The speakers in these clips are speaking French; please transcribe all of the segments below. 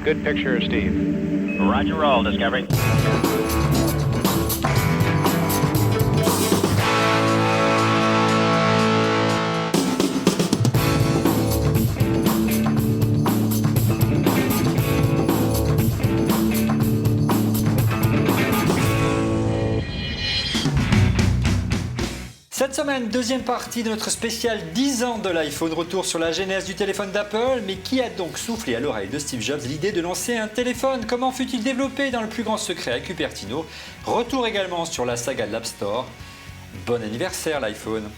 Good picture, Steve. Roger roll, Discovery. Cette semaine, deuxième partie de notre spécial 10 ans de l'iPhone. Retour sur la genèse du téléphone d'Apple. Mais qui a donc soufflé à l'oreille de Steve Jobs l'idée de lancer un téléphone? Comment fut-il développé dans le plus grand secret à Cupertino? Retour également sur la saga de l'App Store. Bon anniversaire l'iPhone.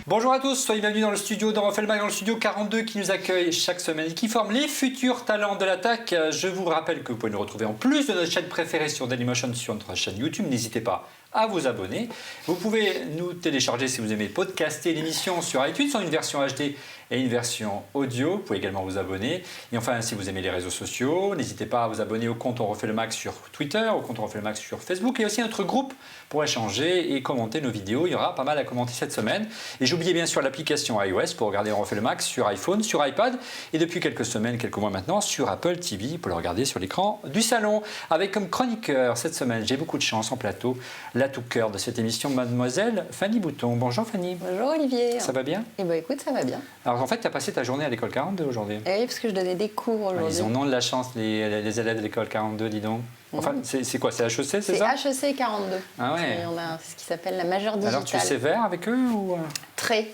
Bonjour à tous, soyez bienvenus dans le studio d'On refait le Mac, dans le studio 42 qui nous accueille chaque semaine et qui forme les futurs talents de l'attaque. Je vous rappelle que vous pouvez nous retrouver en plus de notre chaîne préférée sur Dailymotion sur notre chaîne YouTube. N'hésitez pas à vous abonner. Vous pouvez nous télécharger si vous aimez podcaster l'émission sur iTunes en une version HD et une version audio. Vous pouvez également vous abonner. Et enfin, si vous aimez les réseaux sociaux, n'hésitez pas à vous abonner au compte On refait le Mac sur Twitter, au compte On refait le Mac sur Facebook et aussi à notre groupe pour échanger et commenter nos vidéos. Il y aura pas mal à commenter cette semaine. Et j'oubliais bien sûr l'application iOS pour regarder On refait le Mac sur iPhone, sur iPad et depuis quelques semaines, quelques mois maintenant, sur Apple TV pour le regarder sur l'écran du salon. Avec comme chroniqueur cette semaine, j'ai beaucoup de chance en plateau, la tout cœur de cette émission, mademoiselle Fanny Bouton. Bonjour Fanny. Bonjour Olivier. Ça va bien? Eh bien écoute, ça va bien. Alors en fait, tu as passé ta journée à l'école 42 aujourd'hui. Eh oui, parce que je donnais des cours aujourd'hui. Ils ont de la chance, les élèves de l'école 42, dis donc. Enfin, c'est quoi? C'est HEC, c'est ça? C'est HEC 42. Ah ouais. On a ce qui s'appelle la majeure digitale. Alors tu es sévère avec eux ou... Très.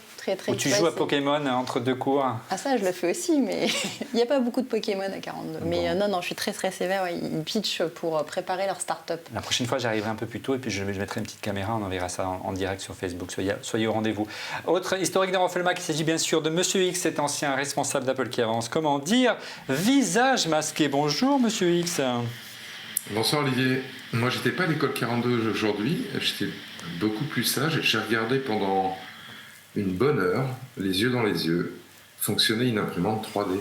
Ou tu joues à Pokémon entre deux cours? Ah ça, je le fais aussi, mais il n'y a pas beaucoup de Pokémon à 42. Bon. Mais non, je suis très sévère. Ouais. Ils pitchent pour préparer leur start-up. La prochaine fois, j'arriverai un peu plus tôt et puis je mettrai une petite caméra. On enverra ça en direct sur Facebook. Soyez au rendez-vous. Autre historique d'On refait le Mac, il s'agit bien sûr de Monsieur X, cet ancien responsable d'Apple qui avance. Comment dire? Visage masqué. Bonjour Monsieur X. Bonsoir Olivier. Moi, j'étais pas à l'école 42 aujourd'hui. J'étais beaucoup plus sage et j'ai regardé pendant une bonne heure, les yeux dans les yeux, fonctionner une imprimante 3D.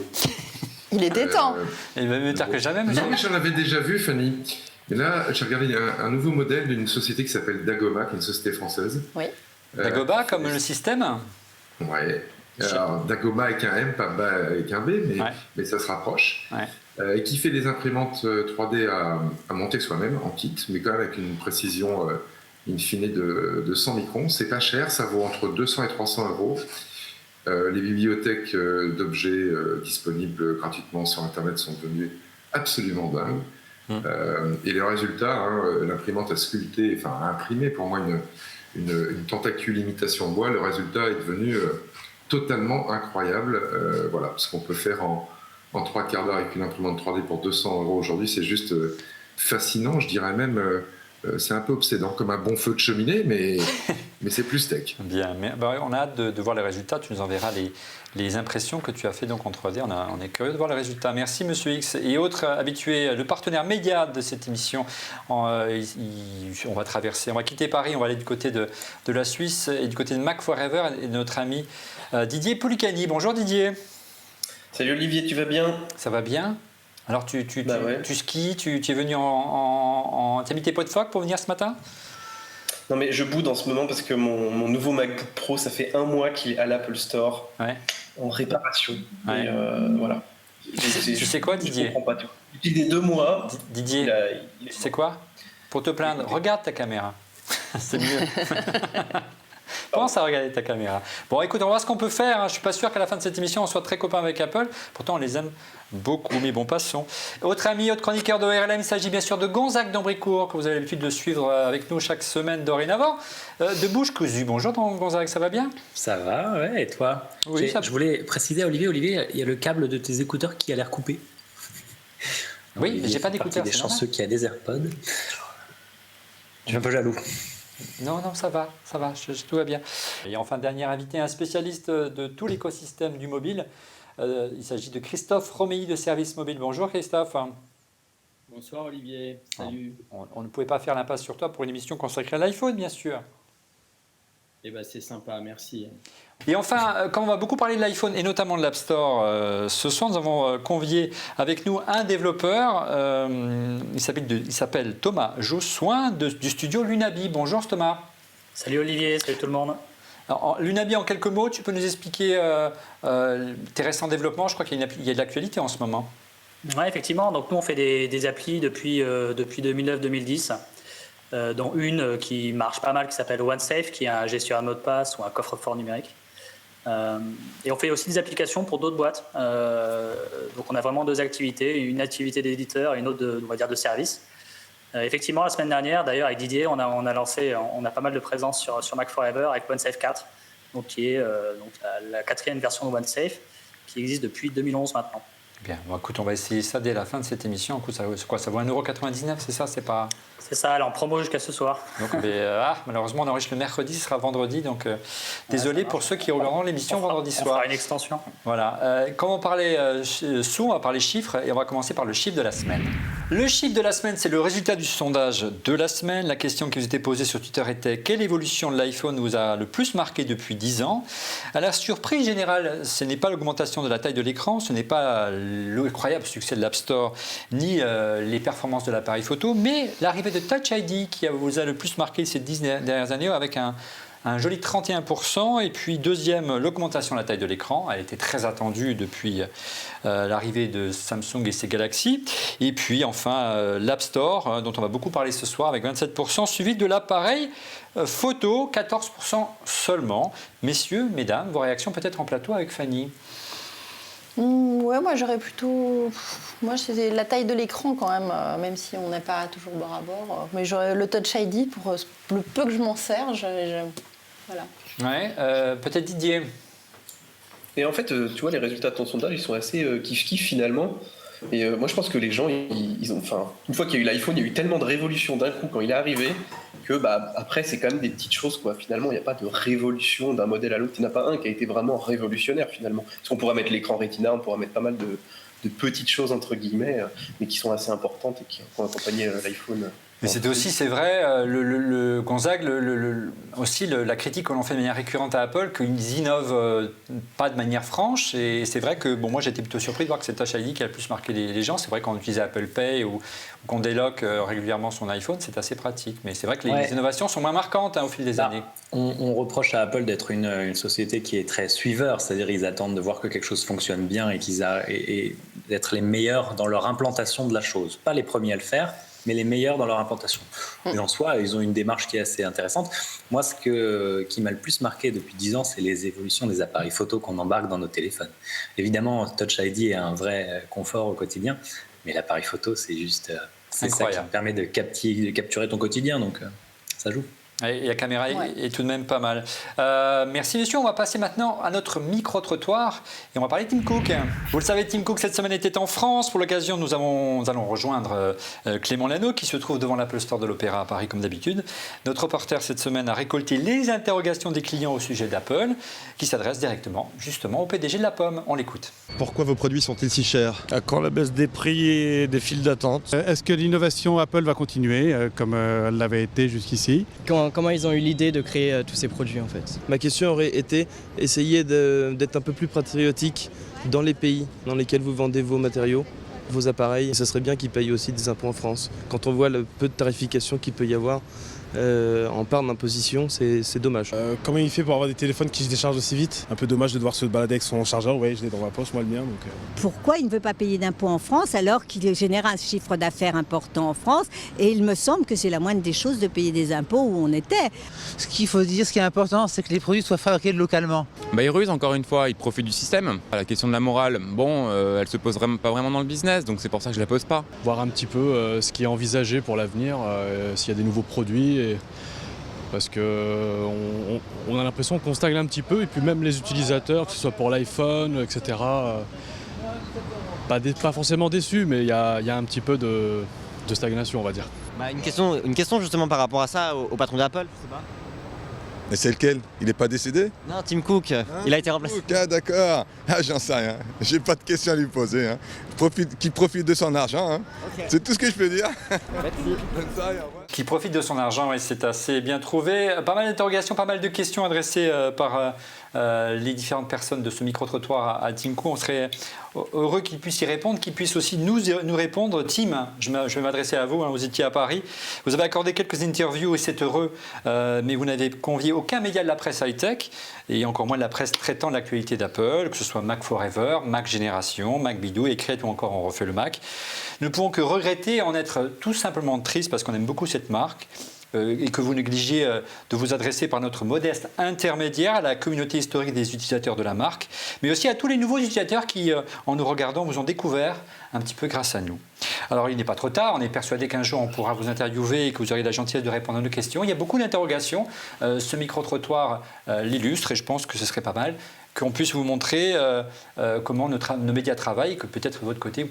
Il était temps. Il va mieux tard que jamais, monsieur. Non, mais j'en avais déjà vu, Fanny. Et là, j'ai regardé un nouveau modèle d'une société qui s'appelle Dagoma, qui est une société française. Oui. Dagoma, comme le système? Ouais. Alors, Dagoma avec un M, pas avec un B, mais ça se rapproche. Ouais. Et qui fait des imprimantes 3D à monter soi-même, en kit, mais quand même avec une précision in fine de 100 microns. C'est pas cher, ça vaut entre 200 et 300 euros. Les bibliothèques d'objets disponibles gratuitement sur Internet sont devenues absolument dingues. Et les résultats, l'imprimante a sculpté, enfin a imprimé pour moi une tentacule imitation bois. Le résultat est devenu totalement incroyable. Voilà, ce qu'on peut faire en 3 quarts d'heure avec une imprimante 3D pour 200 euros aujourd'hui, c'est juste fascinant, je dirais même... c'est un peu obsédant, comme un bon feu de cheminée, mais c'est plus tech. Bien, mais, on a hâte de voir les résultats. Tu nous enverras les impressions que tu as fait donc en 3D. On est curieux de voir les résultats. Merci Monsieur X. Et autres habitués, le partenaire média de cette émission, on va quitter Paris, on va aller du côté de la Suisse et du côté de Mac Forever et de notre ami Didier Policani. Bonjour Didier. Salut Olivier, tu vas bien? Ça va bien? Alors tu skis, tu es venu tu as mis tes pots de phoque pour venir ce matin? Non mais je boude en ce moment parce que mon nouveau MacBook Pro, ça fait 1 mois qu'il est à l'Apple Store en réparation. Ouais. Et voilà. Tu sais quoi Didier? Je comprends pas tout. Depuis des 2 mois. Didier, tu sais quoi? Pour te plaindre, regarde ta caméra. C'est mieux. Pense à regarder ta caméra. Bon, écoute, on va voir ce qu'on peut faire. Je ne suis pas sûr qu'à la fin de cette émission, on soit très copains avec Apple. Pourtant, on les aime beaucoup. Mais bon, passons. Autre ami, autre chroniqueur de ORLM, il s'agit bien sûr de Gonzague d'Ambricourt, que vous avez l'habitude de suivre avec nous chaque semaine dorénavant. De Bouche Cousue. Bonjour Gonzague, ça va bien? Ça va, ouais. Et toi? Oui, Je voulais préciser à Olivier, il y a le câble de tes écouteurs qui a l'air coupé. Oui, mais j'ai pas d'écouteurs. Des chanceux qui a des AirPods. Je suis un peu jaloux. Non, ça va, tout va bien. Et enfin, dernier invité, un spécialiste de tout l'écosystème du mobile. Il s'agit de Christophe Romeilly de Service Mobile. Bonjour Christophe. Bonsoir Olivier, salut. On ne pouvait pas faire l'impasse sur toi pour une émission consacrée à l'iPhone, bien sûr. Eh ben, c'est sympa, merci. Et enfin, comme on va beaucoup parler de l'iPhone et notamment de l'App Store, ce soir nous avons convié avec nous un développeur, il s'appelle Thomas Jossoin du studio Lunabi. Bonjour Thomas. Salut Olivier, salut tout le monde. Alors, Lunabi, en quelques mots, tu peux nous expliquer tes récents développements? Je crois qu'il y a de l'actualité en ce moment. Oui, effectivement. Donc nous, on fait des applis depuis 2009-2010, dont une qui marche pas mal, qui s'appelle OneSafe, qui est un gestionnaire de mot de passe ou un coffre-fort numérique. Et on fait aussi des applications pour d'autres boîtes. Donc on a vraiment deux activités, une activité d'éditeur et une autre de service. Effectivement, la semaine dernière, d'ailleurs, avec Didier, on a pas mal de présence sur Mac Forever avec OneSafe 4, donc qui est la quatrième version de OneSafe, qui existe depuis 2011 maintenant. Bien, bon, écoute, on va essayer ça dès la fin de cette émission. Écoute, ça vaut 1,99 €, c'est ça? C'est pas... C'est ça, elle est en promo jusqu'à ce soir. Donc, malheureusement, on enregistre le mercredi, ce sera vendredi. Donc, désolé pour ceux qui regarderont l'émission vendredi soir. On fera une extension. Voilà. Comme on parlait sous, on va parler chiffres et on va commencer par le chiffre de la semaine. Le chiffre de la semaine, c'est le résultat du sondage de la semaine. La question qui vous était posée sur Twitter était: quelle évolution de l'iPhone vous a le plus marqué depuis 10 ans? À la surprise générale, ce n'est pas l'augmentation de la taille de l'écran, ce n'est pas l'incroyable succès de l'App Store, ni les performances de l'appareil photo, mais l'arrivée de Touch ID qui vous a le plus marqué ces 10 dernières années avec un joli 31%. Et puis deuxième, l'augmentation de la taille de l'écran. Elle était très attendue depuis l'arrivée de Samsung et ses Galaxy. Et puis enfin, l'App Store, dont on va beaucoup parler ce soir, avec 27%, suivi de l'appareil photo, 14% seulement. Messieurs, mesdames, vos réactions peut-être en plateau avec Fanny. Ouais, moi j'aurais plutôt... Moi c'est la taille de l'écran quand même si on n'est pas toujours bord à bord. Mais j'aurais le Touch ID pour le peu que je m'en sers. Voilà. Ouais, peut-être Didier. Et en fait, tu vois, les résultats de ton sondage, ils sont assez kiff-kiff finalement. Et moi je pense que les gens, ils ont... Enfin, une fois qu'il y a eu l'iPhone, il y a eu tellement de révolutions d'un coup quand il est arrivé, que après c'est quand même des petites choses quoi. Finalement il n'y a pas de révolution d'un modèle à l'autre, il n'y en a pas un qui a été vraiment révolutionnaire finalement. Parce qu'on pourrait mettre l'écran Retina, on pourrait mettre pas mal de petites choses entre guillemets, mais qui sont assez importantes et qui ont accompagné l'iPhone. Mais c'était aussi, c'est vrai, Gonzague, aussi la critique que l'on fait de manière récurrente à Apple, qu'ils innovent pas de manière franche. Et c'est vrai que moi j'étais plutôt surpris de voir que c'est Touch ID qui a le plus marqué les gens. C'est vrai qu'on utilisait Apple Pay ou qu'on déloque régulièrement son iPhone, c'est assez pratique. Mais c'est vrai que les innovations sont moins marquantes au fil des années. On reproche à Apple d'être une société qui est très suiveur, c'est-à-dire ils attendent de voir que quelque chose fonctionne bien et d'être les meilleurs dans leur implantation de la chose. Pas les premiers à le faire, mais les meilleurs dans leur implantation. Et en soi, ils ont une démarche qui est assez intéressante. Moi, qui m'a le plus marqué depuis 10 ans, c'est les évolutions des appareils photo qu'on embarque dans nos téléphones. Évidemment, Touch ID est un vrai confort au quotidien, mais l'appareil photo, c'est juste... c'est ça qui permet de capturer ton quotidien, donc ça joue. Et la caméra est tout de même pas mal. Merci messieurs, on va passer maintenant à notre micro-trottoir et on va parler de Tim Cook. Vous le savez, Tim Cook cette semaine était en France. Pour l'occasion, nous allons rejoindre Clément Lano qui se trouve devant l'Apple Store de l'Opéra à Paris comme d'habitude. Notre reporter cette semaine a récolté les interrogations des clients au sujet d'Apple qui s'adressent directement justement au PDG de la Pomme. On l'écoute. Pourquoi vos produits sont-ils si chers? Quand la baisse des prix et des files d'attente. Est-ce que l'innovation Apple va continuer comme elle l'avait été jusqu'ici? Comment ils ont eu l'idée de créer tous ces produits en fait? Ma question aurait été essayer d'être un peu plus patriotique dans les pays dans lesquels vous vendez vos matériaux, vos appareils. Ce serait bien qu'ils payent aussi des impôts en France. Quand on voit le peu de tarification qu'il peut y avoir en part d'imposition, c'est dommage. Comment il fait pour avoir des téléphones qui se déchargent aussi vite? Un peu dommage de devoir se balader avec son chargeur. Oui, je l'ai dans ma poche, moi le mien. Donc, Pourquoi il ne veut pas payer d'impôts en France alors qu'il génère un chiffre d'affaires important en France? Et il me semble que c'est la moindre des choses de payer des impôts où on était. Ce qu'il faut dire, ce qui est important, c'est que les produits soient fabriqués localement. Ils rusent encore une fois, ils profitent du système. La question de la morale, elle se pose pas vraiment dans le business, donc c'est pour ça que je la pose pas. Voir un petit peu ce qui est envisagé pour l'avenir, s'il y a des nouveaux produits. Parce qu'on a l'impression qu'on stagne un petit peu, et puis même les utilisateurs, que ce soit pour l'iPhone, etc., pas forcément déçus, mais il y a un petit peu de stagnation, on va dire. Une question justement par rapport à ça au patron d'Apple, je sais pas. Mais c'est lequel? Il n'est pas décédé? Non, Tim Cook, il a été remplacé. Cook, d'accord. J'en sais rien. J'ai pas de questions à lui poser. Qu'il profite de son argent. Okay. C'est tout ce que je peux dire. Merci. Bonne soirée, au revoir. Qui profite de son argent, et c'est assez bien trouvé. Pas mal d'interrogations, pas mal de questions adressées par les différentes personnes de ce micro-trottoir à Tim Cook. On serait heureux qu'ils puissent y répondre, qu'ils puissent aussi nous répondre. Tim, je vais m'adresser à vous, vous étiez à Paris. Vous avez accordé quelques interviews et c'est heureux, mais vous n'avez convié aucun média de la presse high-tech et encore moins de la presse traitant de l'actualité d'Apple, que ce soit Mac Forever, Mac Génération, Mac Bidou, Écrite ou encore On refait le Mac. Nous ne pouvons que regretter, en être tout simplement triste parce qu'on aime beaucoup cette marque. Et que vous négligiez de vous adresser par notre modeste intermédiaire à la communauté historique des utilisateurs de la marque, mais aussi à tous les nouveaux utilisateurs qui, en nous regardant, vous ont découvert un petit peu grâce à nous. Alors, il n'est pas trop tard, on est persuadé qu'un jour on pourra vous interviewer et que vous aurez la gentillesse de répondre à nos questions. Il y a beaucoup d'interrogations, ce micro-trottoir l'illustre et je pense que ce serait pas mal qu'on puisse vous montrer comment nos médias travaillent et que peut-être de votre côté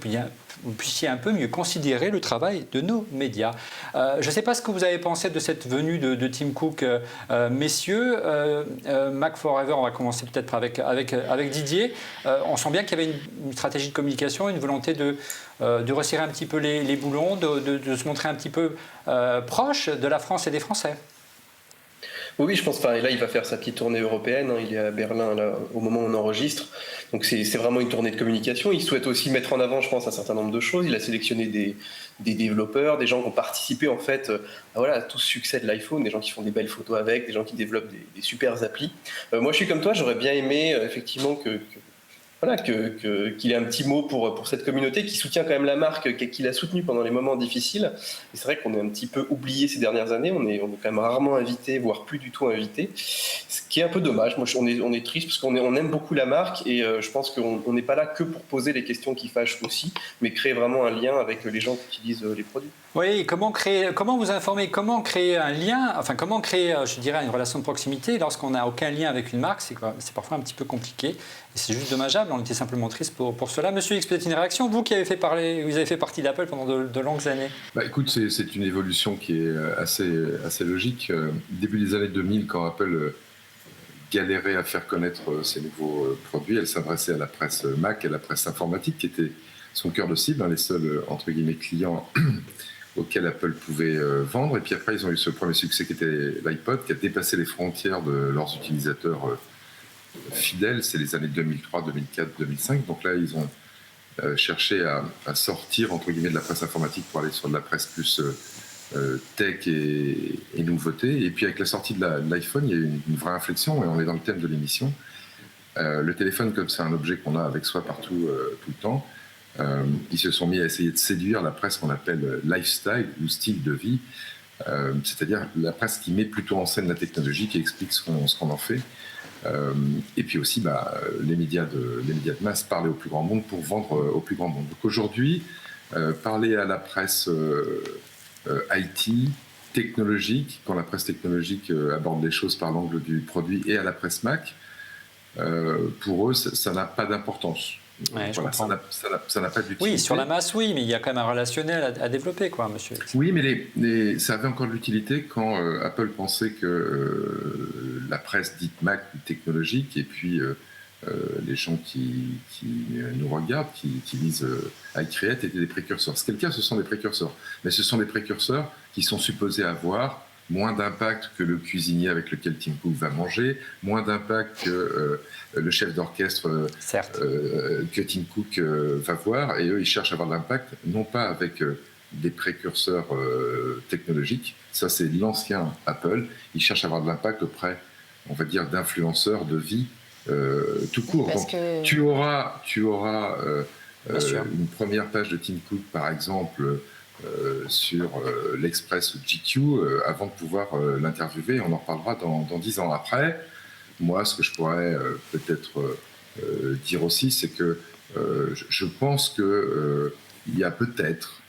vous puissiez un peu mieux considérer le travail de nos médias. Je ne sais pas ce que vous avez pensé de cette venue de Tim Cook, messieurs. Mac Forever, on va commencer peut-être avec Didier. On sent bien qu'il y avait une stratégie de communication, une volonté de resserrer un petit peu les boulons, de se montrer un petit peu proche de la France et des Français. Oui, je pense. Là, il va faire sa petite tournée européenne. Il est à Berlin là, au moment où on enregistre. Donc, c'est vraiment une tournée de communication. Il souhaite aussi mettre en avant, je pense, un certain nombre de choses. Il a sélectionné des développeurs, des gens qui ont participé en fait à tout ce succès de l'iPhone, des gens qui font des belles photos avec, des gens qui développent des super applis. Moi, je suis comme toi. J'aurais bien aimé effectivement qu'il ait un petit mot pour cette communauté qui soutient quand même la marque, qu'il a soutenue pendant les moments difficiles. Et c'est vrai qu'on est un petit peu oublié ces dernières années, on est quand même rarement invité, voire plus du tout invité, ce qui est un peu dommage. Moi, on est triste parce qu'on aime beaucoup la marque et je pense qu'on n'est pas là que pour poser les questions qui fâchent aussi, mais créer vraiment un lien avec les gens qui utilisent les produits. Oui, comment vous informer, comment créer un lien, comment créer, je dirais, une relation de proximité lorsqu'on n'a aucun lien avec une marque, c'est parfois un petit peu compliqué. Et c'est juste dommageable, on était simplement triste pour cela. Monsieur X, peut-être une réaction, vous qui avez fait partie d'Apple pendant de longues années. Écoute, c'est une évolution qui est assez logique. Début des années 2000, quand Apple galérait à faire connaître ses nouveaux produits, elle s'adressait à la presse Mac, à la presse informatique, qui était son cœur de cible, les seuls, entre guillemets, clients auxquels Apple pouvait vendre. Et puis après, ils ont eu ce premier succès qui était l'iPod, qui a dépassé les frontières de leurs utilisateurs fidèles. C'est les années 2003, 2004, 2005. Donc là, ils ont cherché à sortir, entre guillemets, de la presse informatique pour aller sur de la presse plus tech et nouveauté. Et puis avec la sortie de l'iPhone, il y a eu une vraie inflexion, et on est dans le thème de l'émission. Le téléphone, comme c'est un objet qu'on a avec soi partout, tout le temps, ils se sont mis à essayer de séduire la presse qu'on appelle lifestyle ou style de vie, c'est-à-dire la presse qui met plutôt en scène la technologie, qui explique ce qu'on en fait. Et puis aussi, les médias de masse, parler au plus grand nombre pour vendre au plus grand nombre. Donc aujourd'hui, parler à la presse IT, technologique, quand la presse technologique aborde les choses par l'angle du produit, et à la presse Mac, pour eux, ça n'a pas d'importance. Ouais, ça n'a pas d'utilité. Oui, sur la masse, oui, mais il y a quand même un relationnel à développer, monsieur. Oui, mais ça avait encore de l'utilité quand Apple pensait que la presse dite Mac ou technologique, et puis les gens qui nous regardent, qui lisent iCreate, étaient des précurseurs. Ce qui est le cas, ce sont des précurseurs. Mais ce sont des précurseurs qui sont supposés avoir moins d'impact que le cuisinier avec lequel Tim Cook va manger, moins d'impact que le chef d'orchestre que Tim Cook va voir. Et eux, ils cherchent à avoir de l'impact, non pas avec des précurseurs technologiques. Ça, c'est l'ancien Apple. Ils cherchent à avoir de l'impact auprès, on va dire, d'influenceurs de vie tout court. Donc, tu auras une première page de Tim Cook, par exemple, sur l'Express GQ avant de pouvoir l'interviewer. On en reparlera dans 10 ans. Après, moi, ce que je pourrais peut-être dire aussi, c'est que je pense qu'il y a peut-être,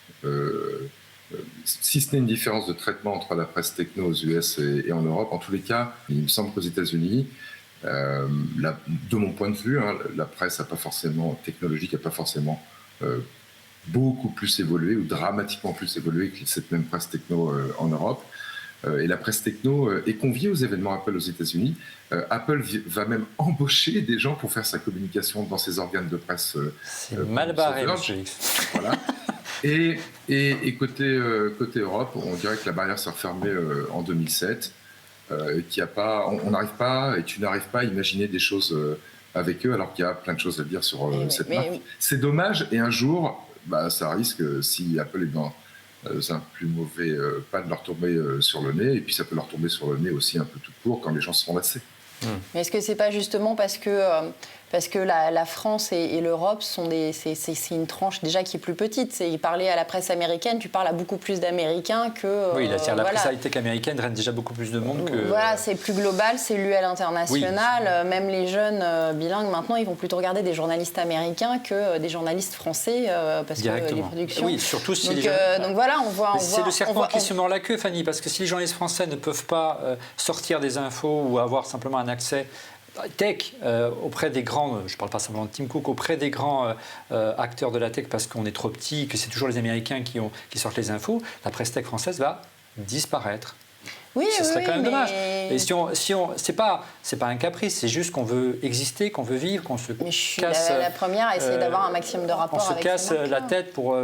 si ce n'est une différence de traitement entre la presse techno aux US et en Europe, en tous les cas, il me semble qu'aux États-Unis, de mon point de vue, la presse technologique n'a pas forcément beaucoup plus évolué ou dramatiquement plus évolué que cette même presse techno en Europe. Et la presse techno est conviée aux événements Apple aux États-Unis. Apple va même embaucher des gens pour faire sa communication dans ses organes de presse. C'est mal barré, monsieur X. Voilà. Et côté Europe, on dirait que la barrière s'est refermée en 2007. On n'arrive pas, et tu n'arrives pas à imaginer des choses avec eux, alors qu'il y a plein de choses à dire sur cette marque. C'est dommage, et un jour, ça risque, si Apple est dans un plus mauvais pas de leur tomber sur le nez, et puis ça peut leur tomber sur le nez aussi un peu tout court quand les gens seront lassés. Mais est-ce que c'est pas justement parce que la France et l'Europe c'est une tranche déjà qui est plus petite. Parler à la presse américaine, tu parles à beaucoup plus d'Américains que... Oui, la presse high-tech américaine draine déjà beaucoup plus de monde que... Voilà, c'est plus global, c'est lu à l'international. Oui. Même les jeunes bilingues, maintenant, ils vont plutôt regarder des journalistes américains que des journalistes français, parce que les productions... Oui, surtout si donc voilà, on voit... C'est le serpent qui se mord la queue, Fanny, parce que si les journalistes français ne peuvent pas sortir des infos ou avoir simplement un accès tech auprès des grands, je ne parle pas simplement de Tim Cook, auprès des grands acteurs de la tech parce qu'on est trop petit, que c'est toujours les Américains qui sortent les infos, la presse tech française va disparaître. Oui, ce serait quand même dommage. Et c'est pas un caprice, c'est juste qu'on veut exister, qu'on veut vivre, qu'on se casse. La première à essayer d'avoir un maximum de rapports avec on se casse la tête pour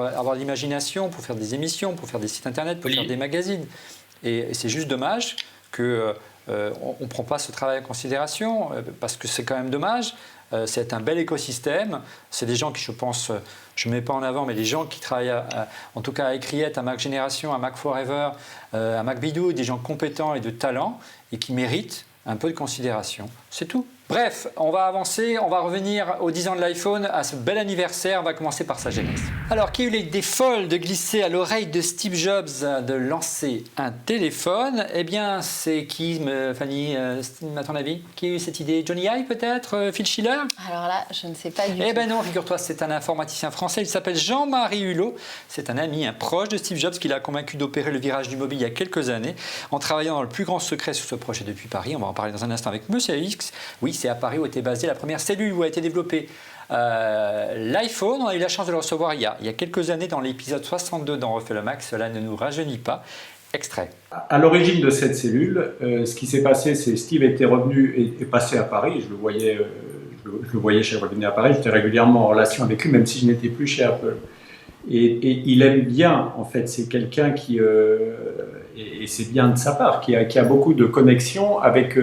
avoir de l'imagination, pour faire des émissions, pour faire des sites internet, pour faire des magazines. Et c'est juste dommage que on ne prend pas ce travail en considération parce que c'est quand même dommage. C'est un bel écosystème. C'est des gens qui, je pense, je ne mets pas en avant, mais les gens qui travaillent en tout cas à Ecriette, à Mac Génération, à Mac Forever, à Mac Bidou, des gens compétents et de talent et qui méritent un peu de considération. C'est tout. Bref, on va avancer, on va revenir aux 10 ans de l'iPhone, à ce bel anniversaire. On va commencer par sa genèse. Alors, qui a eu l'idée folle de glisser à l'oreille de Steve Jobs de lancer un téléphone? Eh bien, c'est qui, Fanny, à ton avis? Qui a eu cette idée? Johnny Ive peut-être? Phil Schiller? Alors là, je ne sais pas du tout. Eh bien non, figure-toi, c'est un informaticien français. Il s'appelle Jean-Marie Hulot. C'est un ami, un proche de Steve Jobs qui l'a convaincu d'opérer le virage du mobile il y a quelques années en travaillant dans le plus grand secret sur ce projet depuis Paris. On va en parler dans un instant avec Monsieur X. Oui, c'est à Paris où était basée la première cellule où a été développée l'iPhone. On a eu la chance de le recevoir il y a quelques années dans l'épisode 62 d'En refait le Mac. Cela ne nous rajeunit pas. Extrait. À l'origine de cette cellule, ce qui s'est passé, c'est Steve était revenu et passé à Paris. Je le voyais chaque fois qu'il venait à Paris. J'étais régulièrement en relation avec lui, même si je n'étais plus chez Apple. Et il aime bien, en fait, c'est quelqu'un qui, et c'est bien de sa part, qui a beaucoup de connexions avec,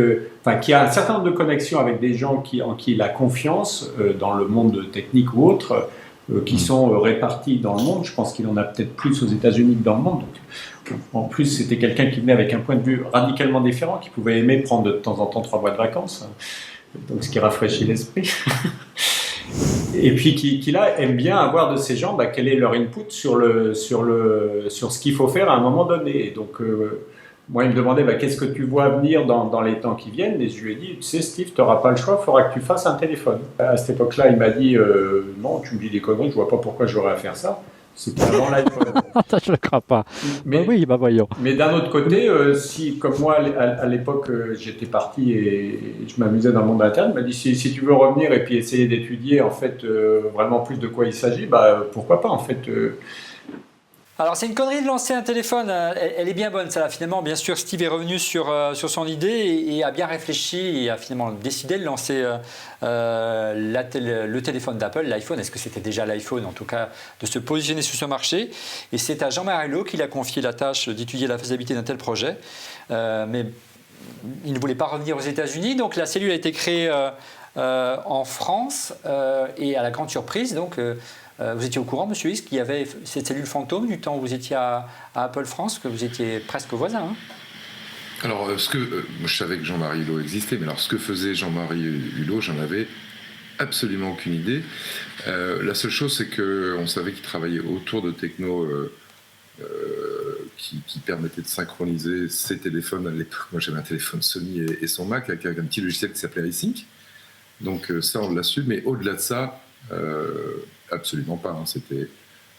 qui a un certain nombre de connexions avec des gens en qui il a confiance dans le monde technique ou autre, qui sont répartis dans le monde. Je pense qu'il en a peut-être plus aux États-Unis que dans le monde. Donc, en plus, c'était quelqu'un qui venait avec un point de vue radicalement différent, qui pouvait aimer prendre de temps en temps 3 mois de vacances, donc ce qui rafraîchit l'esprit. Et puis qui là aime bien avoir de ces gens quel est leur input sur ce qu'il faut faire à un moment donné. Et donc moi il me demandait qu'est-ce que tu vois venir dans les temps qui viennent, et je lui ai dit, tu sais Steve, tu n'auras pas le choix, il faudra que tu fasses un téléphone. À cette époque-là il m'a dit non, tu me dis des conneries, je vois pas pourquoi j'aurais à faire ça. C'était avant l'iPhone. Je le crois pas. Mais oui, voyons. Mais d'un autre côté, si comme moi à l'époque j'étais parti et je m'amusais dans le monde interne, il m'a dit si tu veux revenir et puis essayer d'étudier en fait vraiment plus de quoi il s'agit, pourquoi pas en fait. Alors c'est une connerie de lancer un téléphone, elle est bien bonne ça finalement. Bien sûr, Steve est revenu sur son idée et a bien réfléchi et a finalement décidé de lancer le téléphone d'Apple, l'iPhone. Est-ce que c'était déjà l'iPhone, en tout cas, de se positionner sur ce marché? Et c'est à Jean-Marie Hulot qu'il a confié la tâche d'étudier la faisabilité d'un tel projet. Mais il ne voulait pas revenir aux États-Unis, donc la cellule a été créée en France et à la grande surprise, donc... vous étiez au courant, Monsieur X, qu'il y avait cette cellule fantôme du temps où vous étiez à Apple France, que vous étiez presque voisin, hein? Alors, je savais que Jean-Marie Hulot existait, mais alors ce que faisait Jean-Marie Hulot, j'en avais absolument aucune idée. La seule chose, c'est qu'on savait qu'il travaillait autour de techno qui permettait de synchroniser ses téléphones à l'époque. Moi, j'avais un téléphone Sony et son Mac avec un petit logiciel qui s'appelait iSync. Donc ça, on l'a su, mais au-delà de ça... absolument pas, hein. C'était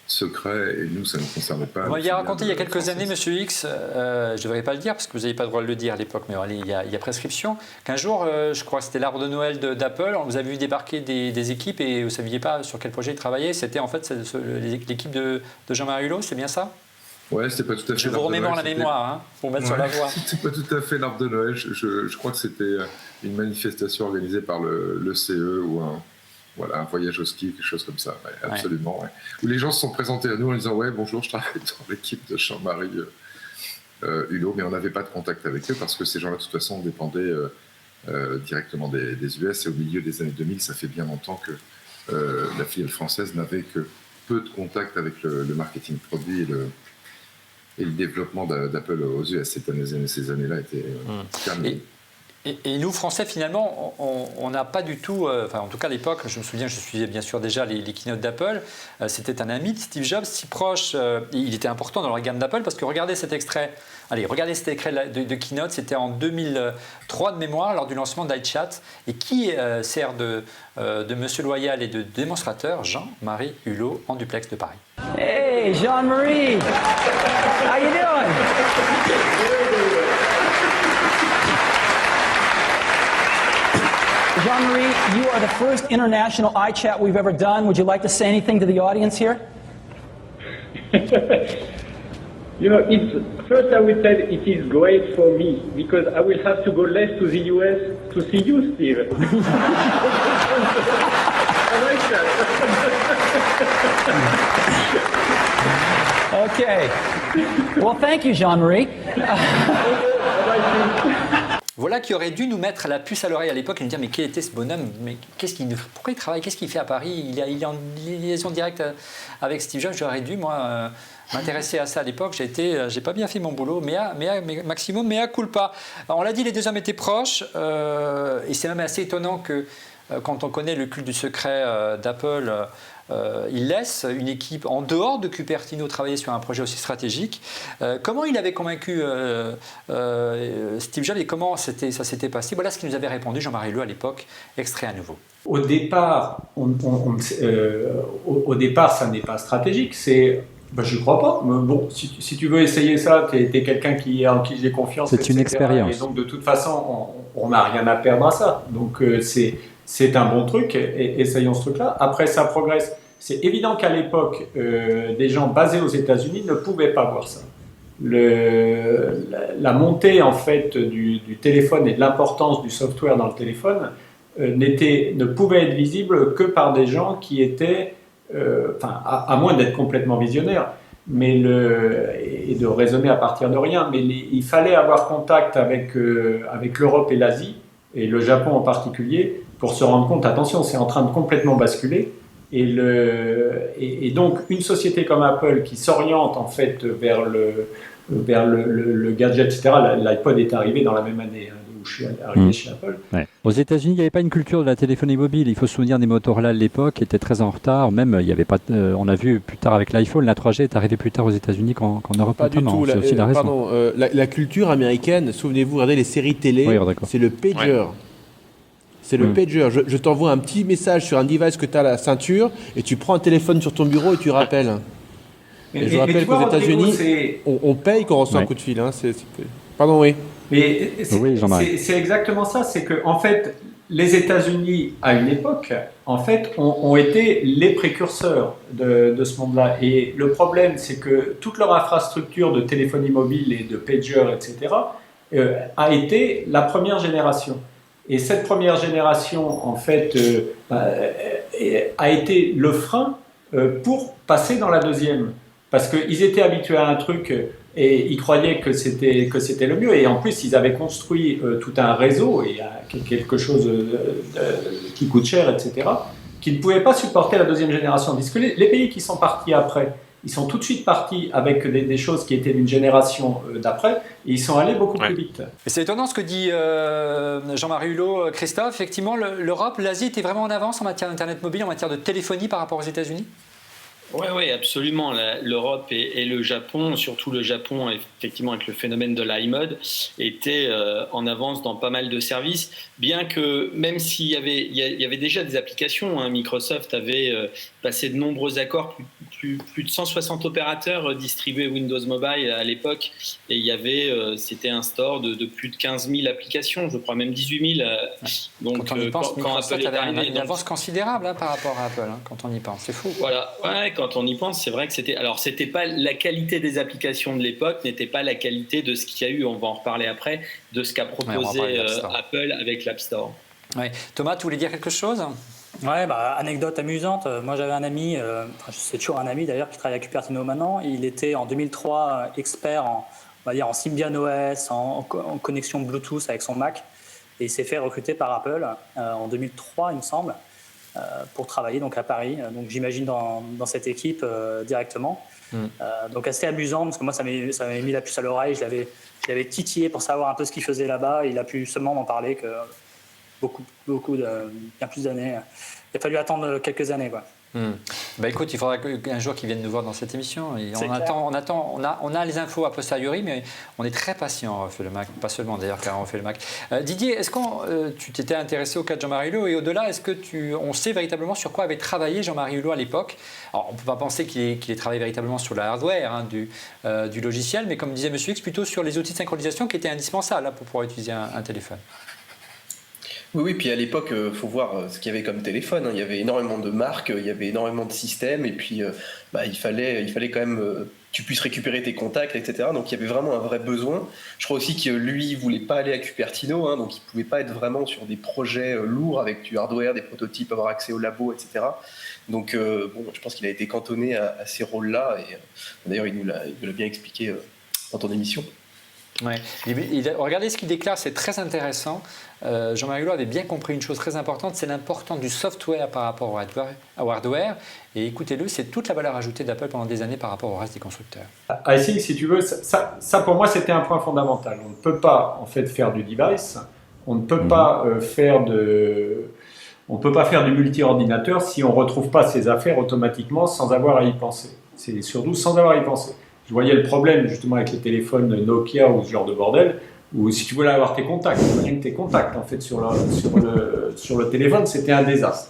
secret et nous ça ne nous concernait pas. Bon, il a raconté il y a quelques années, Monsieur X, je ne devrais pas le dire parce que vous n'avez pas le droit de le dire à l'époque, mais allez, il y a prescription, qu'un jour, je crois que c'était l'arbre de Noël d'Apple, on vous a vu débarquer des équipes et vous ne saviez pas sur quel projet ils travaillaient. C'était en fait l'équipe de Jean-Marie Hulot, c'est bien ça? Ouais, c'était pas tout à fait. Je vous remémore la mémoire, hein, pour mettre sur la voie. C'était pas tout à fait l'arbre de Noël. Je crois que c'était une manifestation organisée par le CE ou Voilà, un voyage au ski, quelque chose comme ça, absolument. Ouais. Où les gens se sont présentés à nous en disant « Ouais, bonjour, je travaille dans l'équipe de Jean-Marie Hulot », mais on n'avait pas de contact avec eux parce que ces gens-là, de toute façon, dépendaient directement des US. Et au milieu des années 2000, ça fait bien longtemps que la filiale française n'avait que peu de contact avec le marketing produit et le développement d'Apple aux US. Ces années-là étaient terminées. Et nous, Français, finalement, on n'a pas du tout... en tout cas, à l'époque, je me souviens, je suivais bien sûr déjà les keynotes d'Apple. C'était un ami de Steve Jobs, si proche. Il était important dans la gamme d'Apple parce que regardez cet extrait. Allez, regardez cet extrait de keynote. C'était en 2003 de mémoire, lors du lancement d'iChat. Et qui sert de Monsieur Loyal et de démonstrateur? Jean-Marie Hulot, en duplex de Paris. Hey, Jean-Marie! How you doing? Jean-Marie, you are the first international iChat we've ever done. Would you like to say anything to the audience here? First I would say it is great for me because I will have to go less to the US to see you, Steve. I like that. Okay. Well, thank you, Jean-Marie. Voilà qui aurait dû nous mettre la puce à l'oreille à l'époque et nous dire mais quel était ce bonhomme, mais pourquoi il travaille, qu'est-ce qu'il fait à Paris, il est en liaison directe avec Steve Jobs. J'aurais dû moi m'intéresser à ça à l'époque. J'ai pas bien fait mon boulot, mais maximum mea culpa. Alors, on l'a dit, les deux hommes étaient proches et c'est même assez étonnant que quand on connaît le culte du secret d'Apple, il laisse une équipe en dehors de Cupertino travailler sur un projet aussi stratégique. Comment il avait convaincu Steve Jobs et comment ça s'était passé? Voilà ce qu'il nous avait répondu Jean-Marie Hulot à l'époque. Extrait à nouveau. Au départ, ça n'est pas stratégique. Je ne crois pas. Mais bon, si tu veux essayer ça, tu es quelqu'un en qui j'ai confiance. C'est une expérience. Et donc, de toute façon, on n'a rien à perdre à ça. Donc, c'est un bon truc, et essayons ce truc-là. Après, ça progresse. C'est évident qu'à l'époque, des gens basés aux États-Unis ne pouvaient pas voir ça. La montée en fait du téléphone et de l'importance du software dans le téléphone ne pouvait être visible que par des gens qui étaient, à moins d'être complètement visionnaires, et de raisonner à partir de rien. Mais il fallait avoir contact avec l'Europe et l'Asie, et le Japon en particulier, pour se rendre compte, attention, c'est en train de complètement basculer. Et donc, une société comme Apple qui s'oriente en fait vers le gadget, etc. L'iPod est arrivé dans la même année où je suis arrivé chez Apple. Ouais. Aux États-Unis, il n'y avait pas une culture de la téléphonie mobile. Il faut se souvenir des Motorola à l'époque, qui étaient très en retard. Même, il y avait pas. On a vu plus tard avec l'iPhone, la 3G est arrivée plus tard aux États-Unis qu'en Europe. Pas notamment. du tout. C'est aussi la raison. Pardon, la culture américaine. Souvenez-vous, regardez les séries télé. Oui, c'est le pager. Ouais. C'est le pager. Je t'envoie un petit message sur un device que tu as à la ceinture et tu prends un téléphone sur ton bureau et tu rappelles. Et je rappelle qu'aux États-Unis, on paye quand on reçoit un coup de fil. Hein. Pardon, oui. Mais oui, Jean-Marie. C'est exactement ça. C'est que, en fait, les États-Unis, à une époque, en fait, ont été les précurseurs de ce monde-là. Et le problème, c'est que toute leur infrastructure de téléphonie mobile et de pager, etc., a été la première génération. Et cette première génération, en fait, a été le frein pour passer dans la deuxième. Parce qu'ils étaient habitués à un truc et ils croyaient que c'était le mieux. Et en plus, ils avaient construit tout un réseau et quelque chose qui coûte cher, etc., qui ne pouvaient pas supporter la deuxième génération. Parce que les pays qui sont partis après, ils sont tout de suite partis avec des choses qui étaient d'une génération d'après, et ils sont allés beaucoup plus vite. Et c'est étonnant ce que dit Jean-Marie Hulot, Christophe. Effectivement, l'Europe, l'Asie était vraiment en avance en matière d'Internet mobile, en matière de téléphonie par rapport aux États-Unis. Oui, absolument. L'Europe et le Japon, surtout le Japon, effectivement, avec le phénomène de l'iMod, étaient en avance dans pas mal de services, bien que même s'il y avait déjà des applications, hein, Microsoft avait passé de nombreux accords, plus de 160 opérateurs distribuaient Windows Mobile à l'époque, et il y avait, c'était un store de plus de 15 000 applications, je crois même 18 000. Donc, quand on y pense, quand Microsoft Apple avait une avance considérable par rapport à Apple, quand on y pense, c'est fou. Voilà, ouais, quand on y pense, c'est vrai que c'était pas la qualité des applications de l'époque, n'était pas la qualité de ce qu'il y a eu, on va en reparler après, de ce qu'a proposé Apple avec l'App Store. Ouais. Thomas, tu voulais dire quelque chose ? Ouais, anecdote amusante. Moi, j'avais un ami, c'est toujours un ami d'ailleurs, qui travaille à Cupertino maintenant. Il était en 2003 expert on va dire en Symbian OS, en connexion Bluetooth avec son Mac. Et il s'est fait recruter par Apple en 2003, il me semble, pour travailler donc à Paris. Donc j'imagine dans cette équipe directement. Donc assez amusant, parce que moi, ça m'avait mis la puce à l'oreille. Je l'avais titillé pour savoir un peu ce qu'il faisait là-bas. Il a pu seulement m'en parler que bien plus d'années. Il a fallu attendre quelques années, quoi. Écoute, il faudra qu'un jour qu'ils viennent nous voir dans cette émission. Et on a les infos a posteriori, mais on est très patient à Refait le Mac, pas seulement d'ailleurs car on refait le Mac. Didier, est-ce que tu t'étais intéressé au cas de Jean-Marie Hulot, et au-delà, est-ce que on sait véritablement sur quoi avait travaillé Jean-Marie Hulot à l'époque? Alors, on ne peut pas penser qu'il ait travaillé véritablement sur le hardware du logiciel, mais comme disait M. X, plutôt sur les outils de synchronisation qui étaient indispensables pour pouvoir utiliser un téléphone. Oui, puis à l'époque, il faut voir ce qu'il y avait comme téléphone. Il y avait énormément de marques, il y avait énormément de systèmes, et puis il fallait quand même que tu puisses récupérer tes contacts, etc. Donc il y avait vraiment un vrai besoin. Je crois aussi que lui, il ne voulait pas aller à Cupertino, donc il ne pouvait pas être vraiment sur des projets lourds avec du hardware, des prototypes, avoir accès au labo, etc. Donc je pense qu'il a été cantonné à ces rôles-là, et d'ailleurs il nous l'a bien expliqué dans ton émission. Ouais. Regardez ce qu'il déclare, c'est très intéressant. Jean-Marie Hulot avait bien compris une chose très importante, c'est l'importance du software par rapport au hardware. Et écoutez-le, c'est toute la valeur ajoutée d'Apple pendant des années par rapport au reste des constructeurs. I think, si tu veux, ça pour moi c'était un point fondamental. On ne peut pas en fait faire du device, on ne peut pas faire du multi-ordinateur si on ne retrouve pas ses affaires automatiquement sans avoir à y penser. C'est surtout sans avoir à y penser. Je voyais le problème justement avec les téléphones Nokia ou ce genre de bordel, où si tu voulais avoir tes contacts, rien que tes contacts en fait sur le téléphone, c'était un désastre.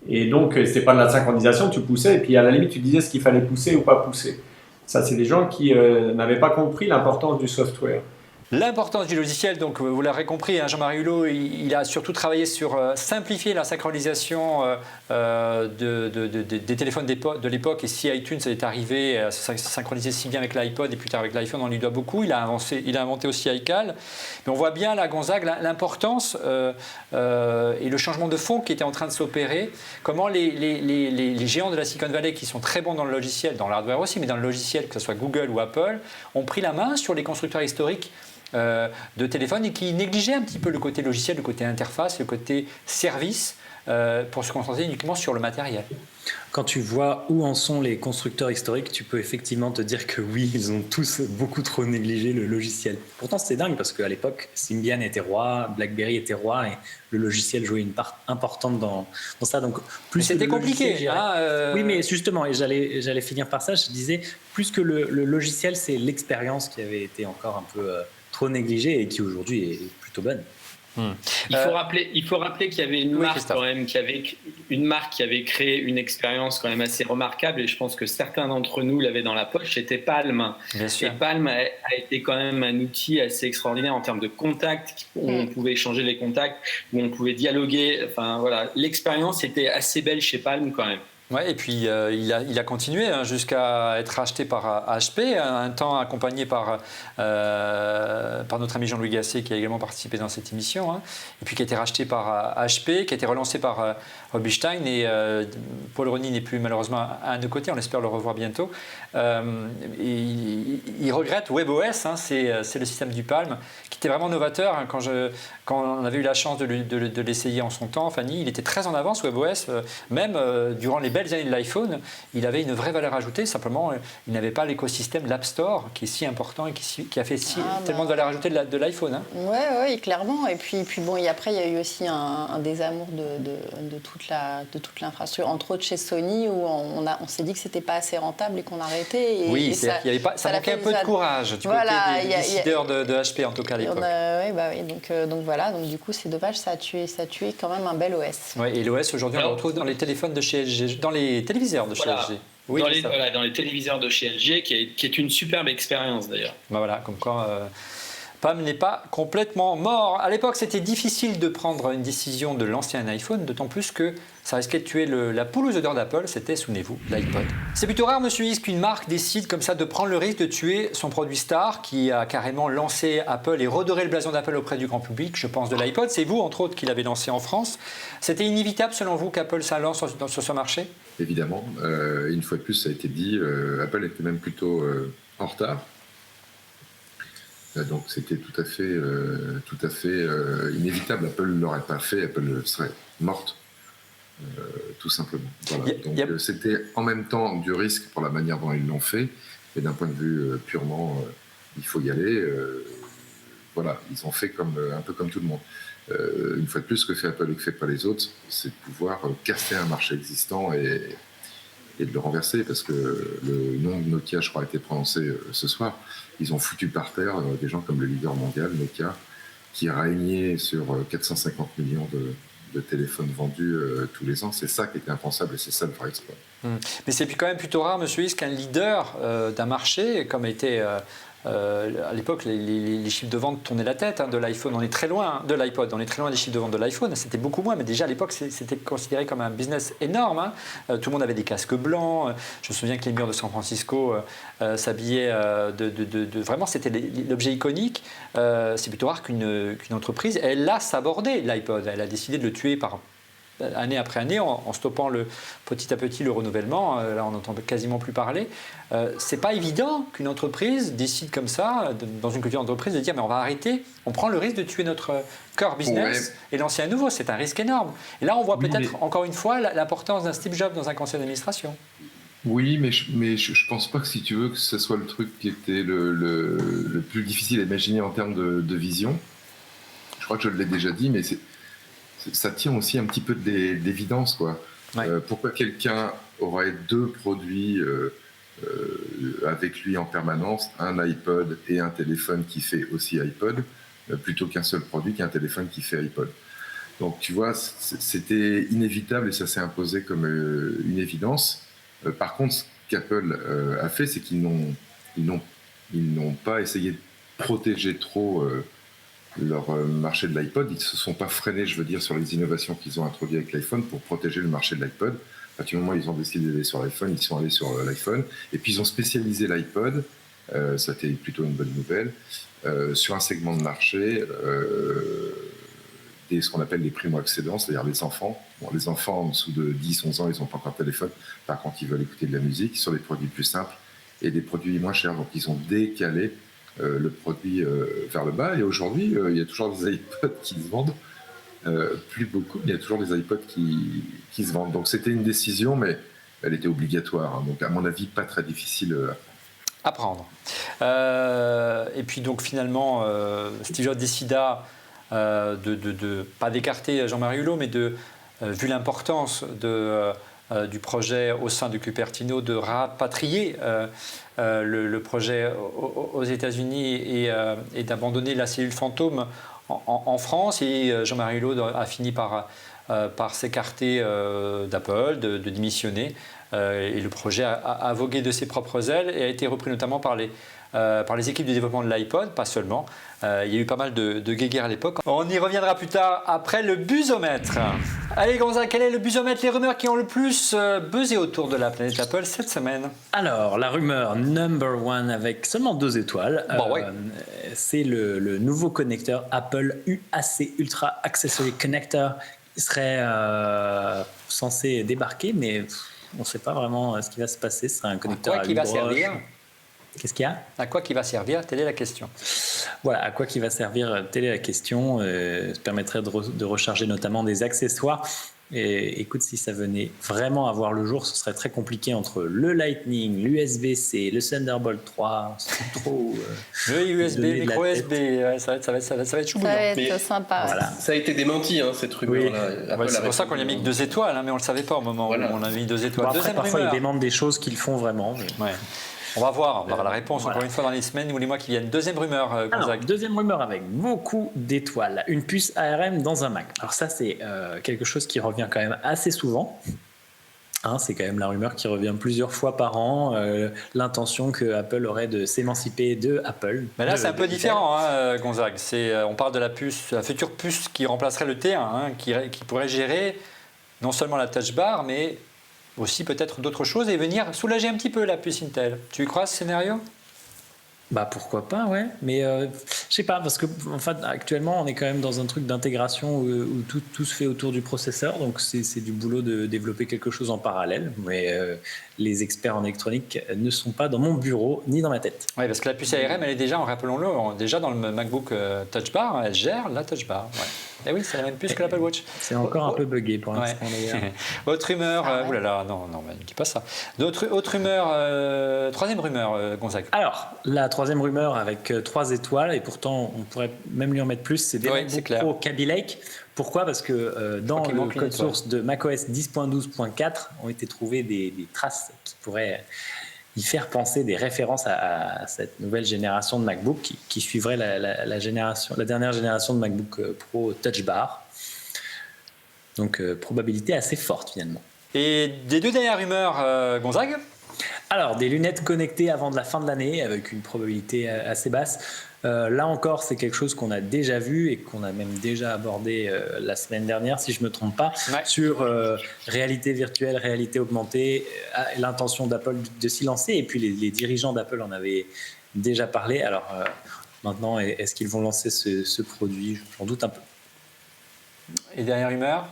Et donc c'était pas de la synchronisation, tu poussais et puis à la limite tu disais ce qu'il fallait pousser ou pas pousser. Ça, c'est des gens qui n'avaient pas compris l'importance du software. L'importance du logiciel, donc vous l'aurez compris, Jean-Marie Hulot, il a surtout travaillé sur simplifier la synchronisation des téléphones de l'époque. Et si iTunes est arrivé à se synchroniser si bien avec l'iPod et plus tard avec l'iPhone, on lui doit beaucoup. Il a inventé aussi iCal. Mais on voit bien là, Gonzague, l'importance et le changement de fond qui était en train de s'opérer. Comment les géants de la Silicon Valley, qui sont très bons dans le logiciel, dans l'hardware aussi, mais dans le logiciel, que ce soit Google ou Apple, ont pris la main sur les constructeurs historiques de téléphone et qui négligeait un petit peu le côté logiciel, le côté interface, le côté service pour se concentrer uniquement sur le matériel. Quand tu vois où en sont les constructeurs historiques, tu peux effectivement te dire que oui, ils ont tous beaucoup trop négligé le logiciel. Pourtant, c'était dingue parce qu'à l'époque, Symbian était roi, BlackBerry était roi et le logiciel jouait une part importante dans ça. Donc, plus c'était compliqué. Oui, mais justement, et j'allais finir par ça, je disais, plus que le logiciel, c'est l'expérience qui avait été encore un peu trop négligée et qui aujourd'hui est plutôt bonne. Il faut rappeler qu'il y avait une marque quand même, qui avait créé une expérience quand même assez remarquable, et je pense que certains d'entre nous l'avaient dans la poche. C'était Palm. Et Palm a été quand même un outil assez extraordinaire en termes de contacts, où on pouvait échanger les contacts, où on pouvait dialoguer. Enfin voilà, l'expérience était assez belle chez Palm quand même. Ouais, et puis il a continué jusqu'à être racheté par HP, un temps accompagné par notre ami Jean-Louis Gasset, qui a également participé dans cette émission, et puis qui a été racheté par HP, qui a été relancé par Rubinstein, et Paul Rony n'est plus malheureusement à nos côtés, on espère le revoir bientôt. Il regrette WebOS, c'est le système du Palm, qui était vraiment novateur. Quand on avait eu la chance de l'essayer en son temps, Fanny, il était très en avance, WebOS, même durant les belles années de l'iPhone, il avait une vraie valeur ajoutée, simplement il n'avait pas l'écosystème, l'App Store, qui est si important et qui a fait tellement de valeur ajoutée de l'iPhone. Oui, clairement. Et puis bon, après, il y a eu aussi un désamour de toute l'infrastructure, entre autres chez Sony, où on s'est dit que c'était pas assez rentable et qu'on arrêtait. Oui, ça manquait un peu de courage du côté des décideurs de HP, en tout cas à l'époque. Donc voilà, donc du coup c'est dommage, ça a tué quand même un bel OS. Ouais, et l'OS aujourd'hui on le retrouve dans les téléphones de chez LG, dans les téléviseurs de chez LG. Oui, dans les téléviseurs de chez LG, qui est une superbe expérience d'ailleurs. Voilà, comme quoi Palm n'est pas complètement mort. À l'époque, c'était difficile de prendre une décision de lancer un iPhone, d'autant plus que ça risquait de tuer la poule aux odeurs d'Apple. C'était, souvenez-vous, l'iPod. C'est plutôt rare, monsieur Hiss, qu'une marque décide comme ça de prendre le risque de tuer son produit star, qui a carrément lancé Apple et redoré le blason d'Apple auprès du grand public. Je pense de l'iPod. C'est vous, entre autres, qui l'avez lancé en France. C'était inévitable, selon vous, qu'Apple s'allance sur ce marché ? Évidemment. Une fois de plus, ça a été dit, Apple était même plutôt en retard. Donc c'était tout à fait inévitable. Apple ne l'aurait pas fait, Apple serait morte, tout simplement. Voilà. Donc c'était en même temps du risque pour la manière dont ils l'ont fait, mais d'un point de vue purement, il faut y aller. Voilà, ils ont fait un peu comme tout le monde. Une fois de plus, ce que fait Apple et que ne fait pas les autres, c'est de pouvoir casser un marché existant et de le renverser, parce que le nom de Nokia, je crois, a été prononcé ce soir. Ils ont foutu par terre des gens comme le leader mondial, Nokia, qui régnait sur 450 millions de téléphones vendus tous les ans. C'est ça qui était impensable et c'est ça le vrai exploit. Mais c'est quand même plutôt rare, monsieur Hiss, qu'un leader d'un marché, comme était à l'époque, les chiffres de vente tournaient la tête de l'iPhone. On est très loin de l'iPod, on est très loin des chiffres de vente de l'iPhone. C'était beaucoup moins, mais déjà à l'époque, c'était considéré comme un business énorme. Tout le monde avait des casques blancs. Je me souviens que les murs de San Francisco s'habillaient vraiment, c'était l'objet iconique. C'est plutôt rare qu'une entreprise, elle a sabordé l'iPod. Elle a décidé de le tuer année après année, en stoppant petit à petit le renouvellement. Là, on n'entend quasiment plus parler. C'est pas évident qu'une entreprise décide comme ça, dans une culture d'entreprise, de dire mais on va arrêter, on prend le risque de tuer notre core business et lancer un nouveau. C'est un risque énorme. Et là, on voit peut-être encore une fois l'importance d'un Steve Jobs dans un conseil d'administration. Oui, mais je pense pas que, si tu veux, que ce soit le truc qui était le plus difficile à imaginer en termes de vision. Je crois que je l'ai déjà dit, mais ça tient aussi un petit peu d'évidence, quoi. Ouais. Pourquoi quelqu'un aurait deux produits avec lui en permanence, un iPod et un téléphone qui fait aussi iPod, plutôt qu'un seul produit qui est un téléphone qui fait iPod. Donc tu vois, c'était inévitable et ça s'est imposé comme une évidence. Par contre, ce qu'Apple a fait, c'est qu'ils n'ont pas essayé de protéger trop leur marché de l'iPod. Ils ne se sont pas freinés, je veux dire, sur les innovations qu'ils ont introduites avec l'iPhone pour protéger le marché de l'iPod. À partir du moment où ils ont décidé d'aller sur l'iPhone, ils sont allés sur l'iPhone. Et puis ils ont spécialisé l'iPod, ça a été plutôt une bonne nouvelle, sur un segment de marché, ce qu'on appelle les primo-accédants, c'est-à-dire les enfants. Bon, les enfants en dessous de 10-11 ans, ils n'ont pas encore de téléphone. Par contre, ils veulent écouter de la musique sur des produits plus simples et des produits moins chers. Donc ils ont décalé le produit vers le bas. Et aujourd'hui, il y a toujours des iPods qui se vendent. Plus beaucoup, mais il y a toujours des iPods qui se vendent. Donc c'était une décision, mais elle était obligatoire. Hein. Donc à mon avis, pas très difficile à prendre. Et puis donc finalement, Steve Jobs décida pas d'écarter Jean-Marie Hulot, mais vu l'importance du projet au sein de Cupertino, de rapatrier le projet aux États-Unis et d'abandonner la cellule fantôme en France. Et Jean-Marie Hulot a fini par s'écarter d'Apple, de démissionner. Et le projet a vogué de ses propres ailes et a été repris notamment par les équipes de développement de l'iPod, pas seulement. Il y a eu pas mal de guéguerres à l'époque. On y reviendra plus tard après le busomètre. Allez Gonzague, quel est le busomètre, les rumeurs qui ont le plus buzzé autour de la planète Apple cette semaine? Alors, la rumeur number one avec seulement 2 étoiles, c'est le nouveau connecteur Apple UAC Ultra Accessory Connector. Il serait censé débarquer, mais on ne sait pas vraiment ce qui va se passer. C'est un connecteur à 8 broches. Va servir? Qu'est-ce qu'il y a? À quoi qui va servir? Telle est la question. Voilà, à quoi qui va servir? Telle est la question. Ça permettrait de recharger notamment des accessoires. Et écoute, si ça venait vraiment à voir le jour, ce serait très compliqué entre le Lightning, l'USB-C, le Thunderbolt 3. C'est trop. Le USB, micro USB, ça va être chou bouillant. Ça va être sympa. Voilà. Ça a été démenti, cette rumeur-là. Oui. C'est pour ça qu'on lui a mis que 2 étoiles, mais on ne le savait pas au moment où on a mis 2 étoiles. Bon, après, parfois, ils démentent des choses qu'ils font vraiment. Mais... Ouais. On va voir, on aura la réponse encore une fois dans les semaines ou les mois qui viennent. Deuxième rumeur, Gonzague. Alors, deuxième rumeur avec beaucoup d'étoiles. Une puce ARM dans un Mac. Alors ça, c'est quelque chose qui revient quand même assez souvent. C'est quand même la rumeur qui revient plusieurs fois par an, l'intention que Apple aurait de s'émanciper de Apple. Mais là, c'est un peu différent, Gonzague. On parle de la future puce qui remplacerait le T1, qui pourrait gérer non seulement la Touch Bar, mais aussi peut-être d'autres choses et venir soulager un petit peu la puce Intel. Tu y crois ce scénario ? Pourquoi pas, ouais. Mais je sais pas, parce que en fait, actuellement, on est quand même dans un truc d'intégration où tout se fait autour du processeur. Donc, c'est du boulot de développer quelque chose en parallèle. Mais les experts en électronique ne sont pas dans mon bureau ni dans ma tête. Oui, parce que la puce ARM, elle est déjà, rappelons-le, déjà dans le MacBook Touch Bar, elle gère la Touch Bar. Ouais. Et oui, c'est la même puce que l'Apple Watch. C'est encore un peu buggé pour l'instant. Ouais. Autre rumeur, oulala, non, ne dis pas ça. Autre rumeur, troisième rumeur, Gonzague. Alors, la troisième rumeur avec 3 étoiles, et pourtant on pourrait même lui en mettre plus, c'est des MacBook Pro Kaby Lake. Pourquoi ? Parce que dans le code source de macOS 10.12.4 ont été trouvées des traces qui pourraient y faire penser des références à cette nouvelle génération de MacBook qui suivrait la dernière génération de MacBook Pro Touch Bar. Donc probabilité assez forte finalement. Et des 2 dernières rumeurs, Gonzague ? Alors, des lunettes connectées avant de la fin de l'année avec une probabilité assez basse. Là encore, c'est quelque chose qu'on a déjà vu et qu'on a même déjà abordé la semaine dernière, si je ne me trompe pas, sur réalité virtuelle, réalité augmentée, l'intention d'Apple de s'y lancer. Et puis les dirigeants d'Apple en avaient déjà parlé. Alors maintenant, est-ce qu'ils vont lancer ce produit ? J'en doute un peu. Et dernière rumeur ?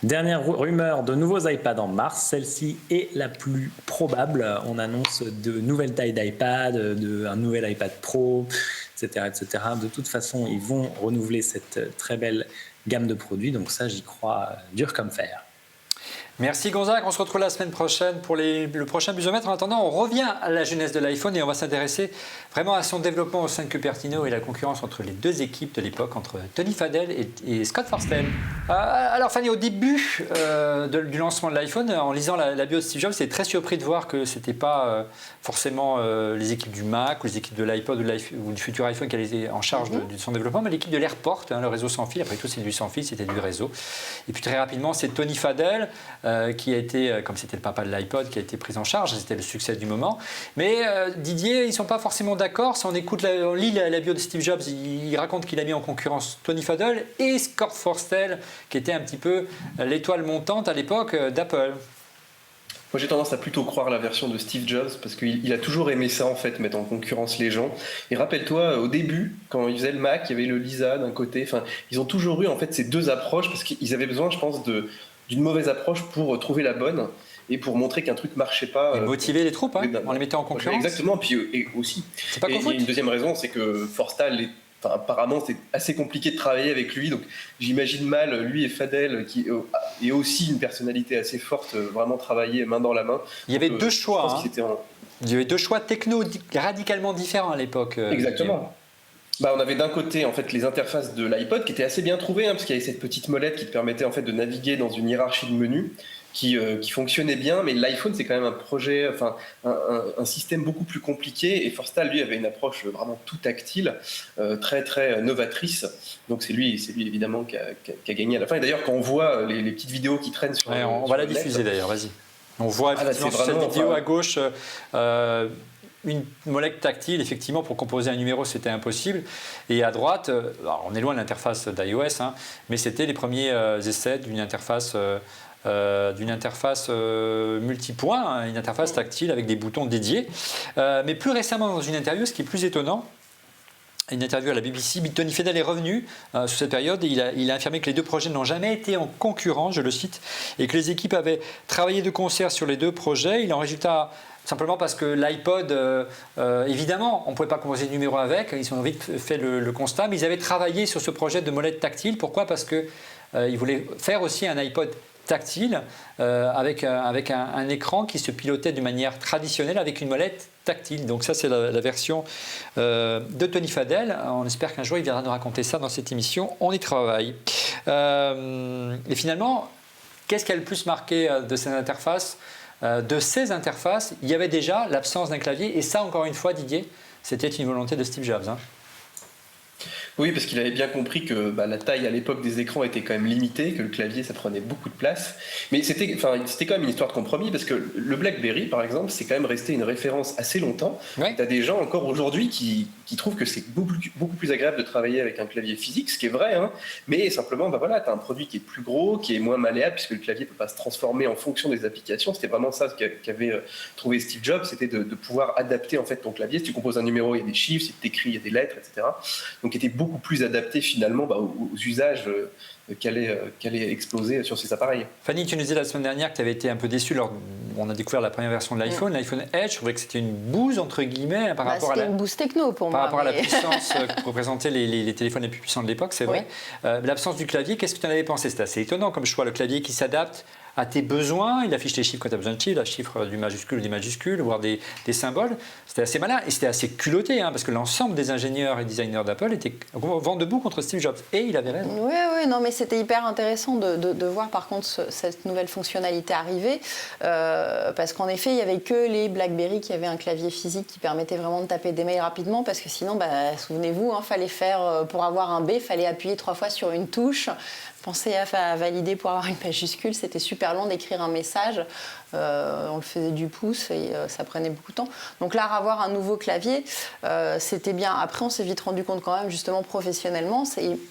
Dernière rumeur de nouveaux iPads en mars, celle-ci est la plus probable. On annonce de nouvelles tailles d'iPad, un nouvel iPad Pro, etc., etc. De toute façon, ils vont renouveler cette très belle gamme de produits, donc ça, j'y crois dur comme fer. Merci Gonzague, on se retrouve la semaine prochaine pour le prochain Busomètre. En attendant, on revient à la genèse de l'iPhone et on va s'intéresser vraiment à son développement au sein de Cupertino et la concurrence entre les 2 équipes de l'époque, entre Tony Fadell et Scott Forstall. Alors Fanny, au début du lancement de l'iPhone, en lisant la bio de Steve Jobs, j'étais très surpris de voir que ce n'était pas forcément les équipes du Mac ou les équipes de l'iPod ou du futur iPhone qui étaient en charge de son développement, mais l'équipe de l'AirPort, le réseau sans fil. Après tout, c'est du sans fil, c'était du réseau. Et puis très rapidement, c'est Tony Fadell qui a été, comme c'était le papa de l'iPod, qui a été pris en charge. C'était le succès du moment. Mais Didier, ils ne sont pas forcément d'accord. Si on lit la bio de Steve Jobs, il raconte qu'il a mis en concurrence Tony Fadell et Scott Forstall, qui était un petit peu l'étoile montante à l'époque d'Apple. Moi, j'ai tendance à plutôt croire la version de Steve Jobs parce qu'il a toujours aimé ça, en fait, mettre en concurrence les gens. Et rappelle-toi, au début, quand il faisait le Mac, il y avait le Lisa d'un côté. Enfin, ils ont toujours eu, en fait, ces 2 approches parce qu'ils avaient besoin, je pense, d'une mauvaise approche pour trouver la bonne et pour montrer qu'un truc marchait pas. Et motiver les troupes, en les mettant en concurrence. Exactement, et aussi. C'est pas et une deuxième raison, c'est que Forstall apparemment, c'est assez compliqué de travailler avec lui, donc j'imagine mal lui et Fadell, qui est aussi une personnalité assez forte, vraiment travailler main dans la main. Il y avait 2 choix. Il y avait 2 choix techno radicalement différents à l'époque. Exactement. On avait d'un côté en fait les interfaces de l'iPod qui étaient assez bien trouvées, parce qu'il y avait cette petite molette qui te permettait en fait de naviguer dans une hiérarchie de menus qui fonctionnait bien, mais l'iPhone c'est quand même un projet, un système beaucoup plus compliqué, et Forstall lui avait une approche vraiment tout tactile, très très novatrice, donc c'est lui évidemment qui a gagné à la fin. Et d'ailleurs quand on voit les petites vidéos qui traînent sur on va la diffuser d'ailleurs, vas-y. On voit effectivement sur cette vidéo à gauche une molette tactile, effectivement, pour composer un numéro, c'était impossible. Et à droite, alors on est loin de l'interface d'iOS, mais c'était les premiers essais d'une interface multipoint, une interface tactile avec des boutons dédiés. Mais plus récemment, dans une interview, ce qui est plus étonnant, une interview à la BBC, Tony Fadell est revenu sur cette période et il a affirmé que les 2 projets n'ont jamais été en concurrence, je le cite, et que les équipes avaient travaillé de concert sur les 2 projets. Il en résultat simplement parce que l'iPod, évidemment, on ne pouvait pas composer de numéro avec, ils ont vite fait le constat, mais ils avaient travaillé sur ce projet de molette tactile. Pourquoi ? Parce qu'ils voulaient faire aussi un iPod tactile avec un écran qui se pilotait de manière traditionnelle avec une molette tactile. Donc ça, c'est la version de Tony Fadell. On espère qu'un jour, il viendra nous raconter ça dans cette émission. On y travaille. Et finalement, qu'est-ce qui a le plus marqué de ces interfaces ? De ces interfaces, il y avait déjà l'absence d'un clavier. Et ça, encore une fois, Didier, c'était une volonté de Steve Jobs. Oui, parce qu'il avait bien compris que la taille à l'époque des écrans était quand même limitée, que le clavier ça prenait beaucoup de place. Mais c'était quand même une histoire de compromis, parce que le BlackBerry, par exemple, c'est quand même resté une référence assez longtemps. Ouais. Tu as des gens encore aujourd'hui qui trouvent que c'est beaucoup plus agréable de travailler avec un clavier physique, ce qui est vrai, hein, mais simplement, tu as un produit qui est plus gros, qui est moins malléable, puisque le clavier ne peut pas se transformer en fonction des applications. C'était vraiment ça qu'avait trouvé Steve Jobs, c'était de pouvoir adapter en fait ton clavier. Si tu composes un numéro, il y a des chiffres, si tu écris, il y a des lettres, etc. Donc, il était beaucoup plus adapté finalement aux usages qu'allait exploser sur ces appareils. Fanny, tu nous disais la semaine dernière que tu avais été un peu déçue on a découvert la première version de l'iPhone, l'iPhone Edge. Je trouvais que c'était une bouse entre guillemets par rapport à une bouse techno pour moi. Par rapport à la puissance que représentaient les téléphones les plus puissants de l'époque, c'est vrai. L'absence du clavier, qu'est-ce que tu en avais pensé? C'était assez étonnant comme choix, le clavier qui s'adapte à tes besoins, il affiche tes chiffres quand tu as besoin de chiffres, les chiffres du majuscule ou des majuscules, voire des symboles. C'était assez malin et c'était assez culotté, parce que l'ensemble des ingénieurs et designers d'Apple étaient vent debout contre Steve Jobs. Et il avait raison. Oui, non, mais c'était hyper intéressant de voir par contre cette nouvelle fonctionnalité arriver, parce qu'en effet, il n'y avait que les BlackBerry qui avaient un clavier physique qui permettait vraiment de taper des mails rapidement, parce que sinon, souvenez-vous, fallait faire, pour avoir un B, il fallait appuyer 3 fois sur une touche. Penser à valider pour avoir une majuscule, c'était super long d'écrire un message. On le faisait du pouce et ça prenait beaucoup de temps. Donc là, avoir un nouveau clavier, c'était bien. Après, on s'est vite rendu compte quand même, justement, professionnellement,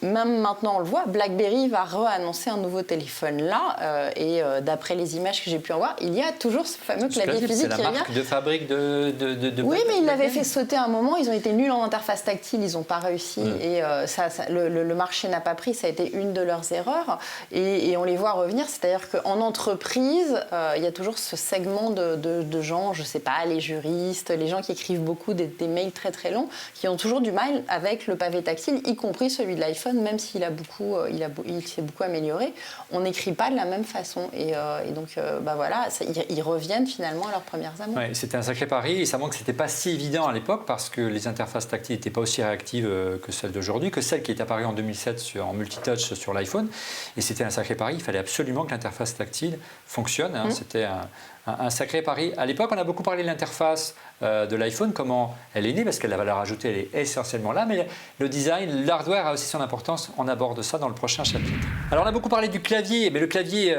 même maintenant on le voit, BlackBerry va re-annoncer un nouveau téléphone là. Et d'après les images que j'ai pu en voir, il y a toujours ce fameux clavier physique qui revient. C'est la marque de fabrique de oui, mais ils l'avaient fait sauter un moment. Ils ont été nuls en interface tactile, ils n'ont pas réussi. Et le marché n'a pas pris, ça a été une de leurs erreurs. Et on les voit revenir. C'est-à-dire qu'en entreprise, il y a toujours ce segment de gens, je ne sais pas, les juristes, les gens qui écrivent beaucoup des mails très très longs, qui ont toujours du mal avec le pavé tactile, y compris celui de l'iPhone, même s'il il s'est beaucoup amélioré. On n'écrit pas de la même façon. Et donc, voilà, ils reviennent finalement à leurs premières amours. Ouais, c'était un sacré pari et ça montre que ce n'était pas si évident à l'époque parce que les interfaces tactiles n'étaient pas aussi réactives que celles d'aujourd'hui, que celle qui est apparue en 2007 en multitouch sur l'iPhone. Et c'était un sacré pari. Il fallait absolument que l'interface tactile fonctionne. C'était un sacré pari. À l'époque, on a beaucoup parlé de l'interface de l'iPhone, comment elle est née, parce que la valeur ajoutée, elle est essentiellement là. Mais le design, l'hardware a aussi son importance. On aborde ça dans le prochain chapitre. Alors, on a beaucoup parlé du clavier. Mais le clavier,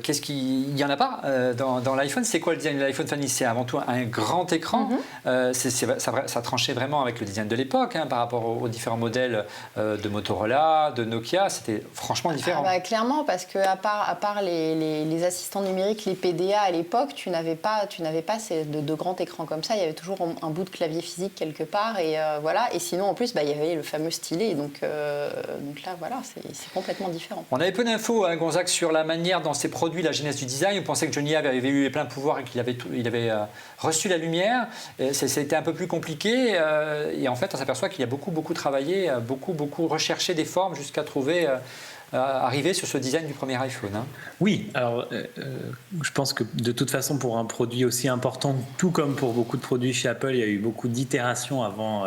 qu'est-ce qu'il n'y en a pas dans l'iPhone? C'est quoi le design de l'iPhone, Fanny? C'est avant tout un grand écran. Ça tranchait vraiment avec le design de l'époque, par rapport aux différents modèles de Motorola, de Nokia. C'était franchement différent. Clairement, parce qu'à part les assistants numériques, les PDA à l'époque, tu n'avais pas de grand écran comme ça. Il y avait toujours un bout de clavier physique quelque part. Et voilà. Et sinon, en plus, il y avait le fameux stylet. Donc là, voilà, c'est complètement différent. On avait peu d'infos, Gonzague, sur la manière dont c'est produit la genèse du design. On pensait que Johnny Ive avait eu les pleins pouvoirs et qu'il avait reçu la lumière. C'était un peu plus compliqué. Et en fait, on s'aperçoit qu'il y a beaucoup travaillé, beaucoup recherché des formes jusqu'à trouver... arriver sur ce design du premier iPhone. Oui, alors je pense que de toute façon pour un produit aussi important, tout comme pour beaucoup de produits chez Apple, il y a eu beaucoup d'itérations avant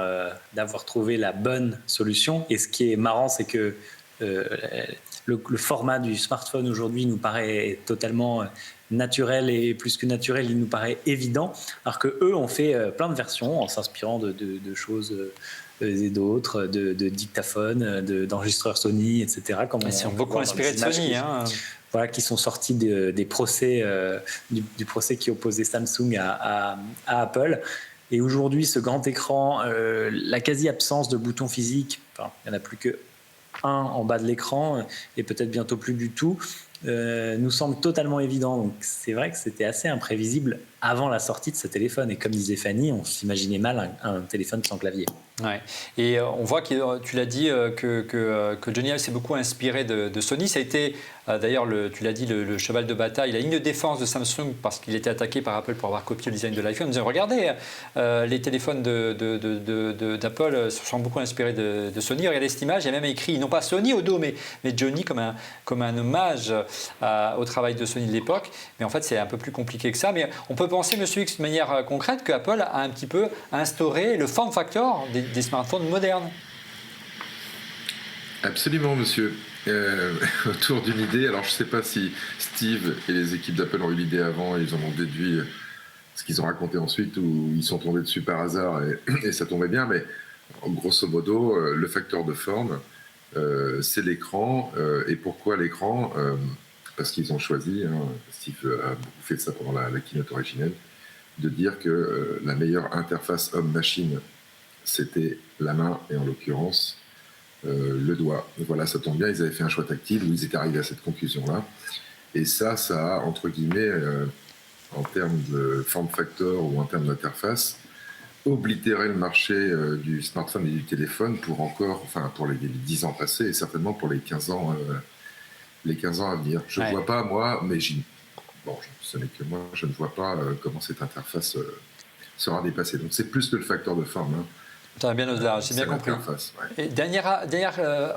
d'avoir trouvé la bonne solution. Et ce qui est marrant, c'est que le format du smartphone aujourd'hui nous paraît totalement naturel et plus que naturel, il nous paraît évident, alors qu'eux ont fait plein de versions en s'inspirant de choses... et d'autres, de dictaphones, d'enregistreurs Sony, etc. Ils sont beaucoup inspirés de Sony. Voilà, qui sont sortis des procès, du procès qui opposait Samsung à Apple. Et aujourd'hui, ce grand écran, la quasi-absence de boutons physiques, il n'y en a plus qu'un en bas de l'écran, et peut-être bientôt plus du tout, nous semble totalement évident. Donc c'est vrai que c'était assez imprévisible avant la sortie de ce téléphone. Et comme disait Fanny, on s'imaginait mal un téléphone sans clavier. Ouais. Et on voit que tu l'as dit que Johnny Ive s'est beaucoup inspiré de Sony. Ça a été d'ailleurs, tu l'as dit, le cheval de bataille, la ligne de défense de Samsung parce qu'il était attaqué par Apple pour avoir copié le design de l'iPhone. Regardez, les téléphones d'Apple se sont beaucoup inspirés de Sony. Regardez cette image, il y a même écrit non pas Sony au dos, mais Johnny comme un hommage au travail de Sony de l'époque. Mais en fait, c'est un peu plus compliqué que ça. Mais on peut penser, monsieur X, de manière concrète, qu'Apple a un petit peu instauré le form factor des smartphones modernes. Absolument, monsieur. Autour d'une idée, alors je ne sais pas si Steve et les équipes d'Apple ont eu l'idée avant et ils en ont déduit ce qu'ils ont raconté ensuite ou ils sont tombés dessus par hasard et ça tombait bien, mais grosso modo, le facteur de forme, c'est l'écran. Et pourquoi l'écran Parce qu'ils ont choisi, Steve a beaucoup fait ça pendant la keynote originelle, de dire que la meilleure interface homme-machine, c'était la main, et en l'occurrence, le doigt. Et voilà, ça tombe bien, ils avaient fait un choix tactile où ils étaient arrivés à cette conclusion-là. Et ça a, entre guillemets, en termes de form factor ou en termes d'interface, oblitérer le marché du smartphone et du téléphone pour les 10 ans passés et certainement pour les 15 ans à venir. Je ne vois pas, moi, mais ce n'est que moi, je ne vois pas comment cette interface sera dépassée. Donc c'est plus que le facteur de forme. Ça va bien au-delà, j'ai bien compris. Et dernier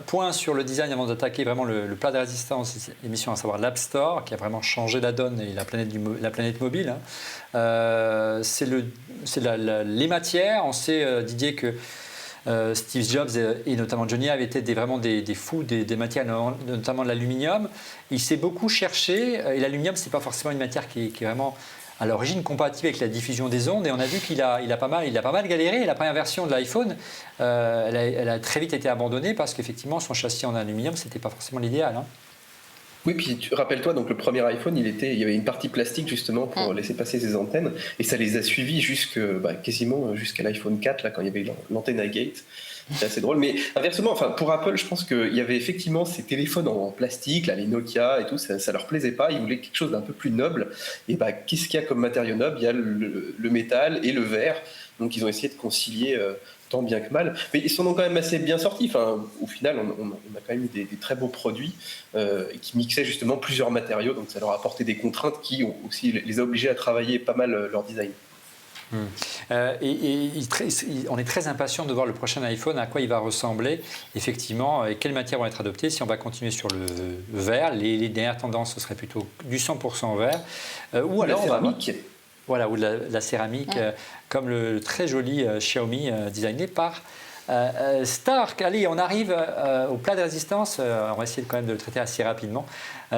point sur le design avant d'attaquer vraiment le plat de résistance de l'émission, à savoir l'App Store, qui a vraiment changé la donne et la planète mobile. C'est les matières. On sait, Didier, que Steve Jobs et notamment Johnny avaient été vraiment des fous des matières, notamment de l'aluminium. Il s'est beaucoup cherché, et l'aluminium, ce n'est pas forcément une matière qui est vraiment à l'origine compatible avec la diffusion des ondes, et on a vu qu'il a pas mal galéré. La première version de l'iPhone, elle a très vite été abandonnée parce qu'effectivement son châssis en aluminium, c'était pas forcément l'idéal. Oui, puis rappelle-toi, donc le premier iPhone, il y avait une partie plastique justement pour laisser passer ses antennes, et ça les a suivis quasiment jusqu'à l'iPhone 4, là, quand il y avait l'antenne à gate. C'est assez drôle, mais inversement, pour Apple, je pense qu'il y avait effectivement ces téléphones en plastique, là, les Nokia et tout, ça leur plaisait pas. Ils voulaient quelque chose d'un peu plus noble. Et qu'est-ce qu'il y a comme matériau noble ? Il y a le métal et le verre. Donc ils ont essayé de concilier tant bien que mal. Mais ils sont quand même assez bien sortis. Au final, on a quand même eu des très beaux produits qui mixaient justement plusieurs matériaux. Donc ça leur a apporté des contraintes qui ont aussi les a obligés à travailler pas mal leur design. On est très impatient de voir le prochain iPhone, à quoi il va ressembler, effectivement, et quelles matières vont être adoptées. Si on va continuer sur le verre, les dernières tendances, ce serait plutôt du 100% verre. Ou alors la céramique. Voilà, ou la céramique, comme le très joli Xiaomi designé par Stark. Allez, on arrive au plat de résistance. On va essayer quand même de le traiter assez rapidement.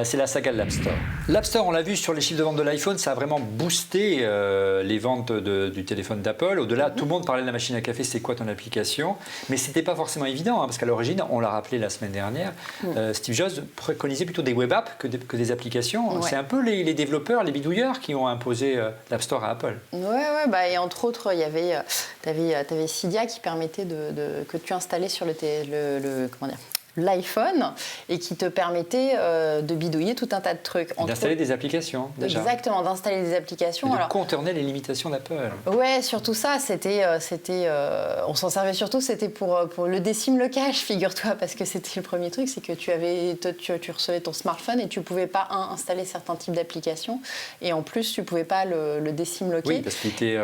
C'est la saga de l'App Store. L'App Store, on l'a vu sur les chiffres de vente de l'iPhone, ça a vraiment boosté les ventes du téléphone d'Apple. Au-delà, tout le monde parlait de la machine à café, c'est quoi ton application ? Mais ce n'était pas forcément évident, parce qu'à l'origine, on l'a rappelé la semaine dernière, Steve Jobs préconisait plutôt des web apps que des applications. C'est un peu les développeurs, les bidouilleurs qui ont imposé l'App Store à Apple. Et entre autres, il y avait, t'avais Cydia qui permettait que tu installais sur l'iPhone et qui te permettait de bidouiller tout un tas de trucs. D'installer des applications, déjà. Exactement, d'installer des applications. Et de contourner les limitations d'Apple. Ouais, surtout ça, on s'en servait surtout, c'était pour le décime le cache, figure-toi, parce que c'était le premier truc, c'est que tu recevais ton smartphone et tu pouvais pas installer certains types d'applications, et en plus tu pouvais pas le décime loquer. Oui, parce qu'il était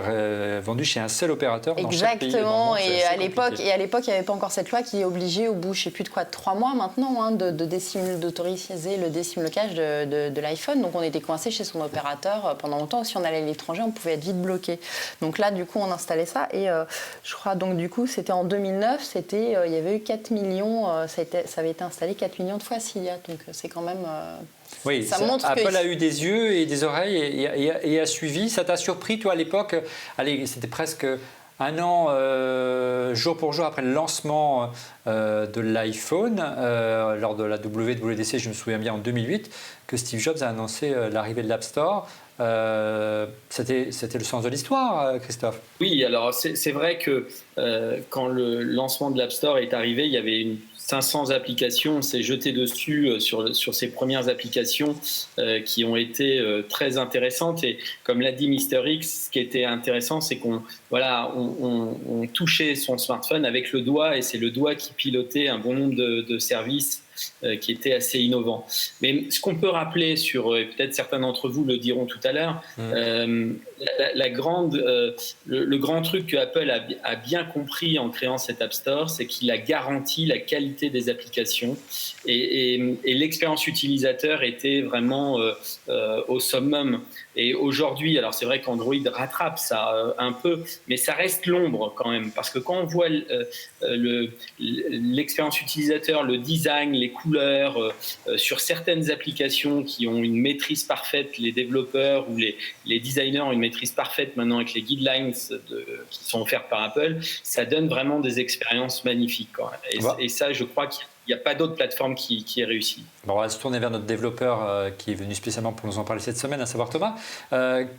vendu chez un seul opérateur dans chaque pays. Exactement, et à l'époque, il n'y avait pas encore cette loi qui obligeait au bout, je sais plus de quoi, 3 mois maintenant, d'autoriser le décime locage de l'iPhone. Donc on était coincé chez son opérateur pendant longtemps. Si on allait à l'étranger, on pouvait être vite bloqué. Donc là, du coup, on installait ça. Et je crois, donc du coup, c'était en 2009, il y avait eu 4 millions, ça avait été installé 4 millions de fois Cydia. Donc c'est quand même... Oui, ça montre Apple a eu des yeux et des oreilles et a suivi. Ça t'a surpris, toi, à l'époque ? Allez, c'était presque... un an, jour pour jour après le lancement de l'iPhone, lors de la WWDC, je me souviens bien en 2008, que Steve Jobs a annoncé l'arrivée de l'App Store. C'était le sens de l'histoire, Christophe. Oui, alors c'est vrai que quand le lancement de l'App Store est arrivé, il y avait 500 applications, on s'est jeté dessus sur ces premières applications qui ont été très intéressantes. Et comme l'a dit Mister X, ce qui était intéressant, c'est qu'on touchait son smartphone avec le doigt, et c'est le doigt qui pilotait un bon nombre de services qui étaient assez innovants. Mais ce qu'on peut rappeler peut-être certains d'entre vous le diront tout à l'heure, le grand truc que Apple a bien compris en créant cet App Store, c'est qu'il a garanti la qualité des applications, et l'expérience utilisateur était vraiment au summum. Et aujourd'hui, alors c'est vrai qu'Android rattrape ça un peu, mais ça reste l'ombre quand même, parce que quand on voit l'expérience utilisateur, le design, les les couleurs, sur certaines applications qui ont une maîtrise parfaite, les développeurs ou les designers ont une maîtrise parfaite maintenant avec les guidelines qui sont offertes par Apple, ça donne vraiment des expériences magnifiques. Et ça, je crois qu'il n'y a pas d'autre plateforme qui est réussie. Bon, on va se tourner vers notre développeur qui est venu spécialement pour nous en parler cette semaine, à savoir Thomas.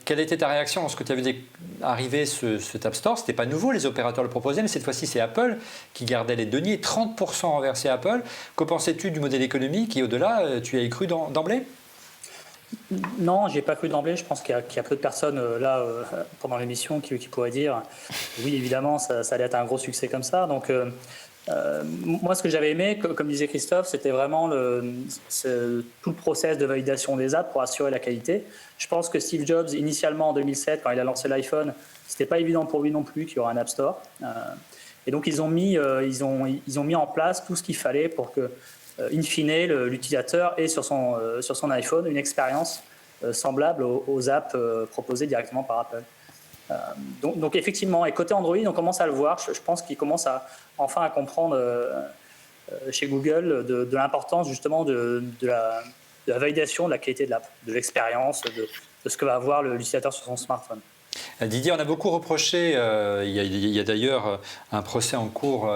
Quelle était ta réaction lorsque tu as vu arriver cet App Store? Ce n'était pas nouveau, les opérateurs le proposaient, mais cette fois-ci c'est Apple qui gardait les deniers, 30% renversés à Apple. Que pensais-tu du modèle économique et au-delà, tu y as cru d'emblée? Non, j'ai pas cru d'emblée. Je pense qu'il y a peu de personnes pendant l'émission qui pourraient dire oui, évidemment, ça allait être un gros succès comme ça. Donc, moi, ce que j'avais aimé, comme disait Christophe, c'était vraiment tout le process de validation des apps pour assurer la qualité. Je pense que Steve Jobs, initialement en 2007, quand il a lancé l'iPhone, c'était pas évident pour lui non plus qu'il y aurait un App Store. Et donc, ils ont mis en place tout ce qu'il fallait pour que, in fine, l'utilisateur ait sur son iPhone une expérience semblable aux apps proposées directement par Apple. Donc effectivement, et côté Android, on commence à le voir. Je pense qu'ils commencent enfin à comprendre chez Google de l'importance justement de la validation de la qualité de l'app, de l'expérience, de ce que va avoir l'utilisateur sur son smartphone. Didier, on a beaucoup reproché, il y a d'ailleurs un procès en cours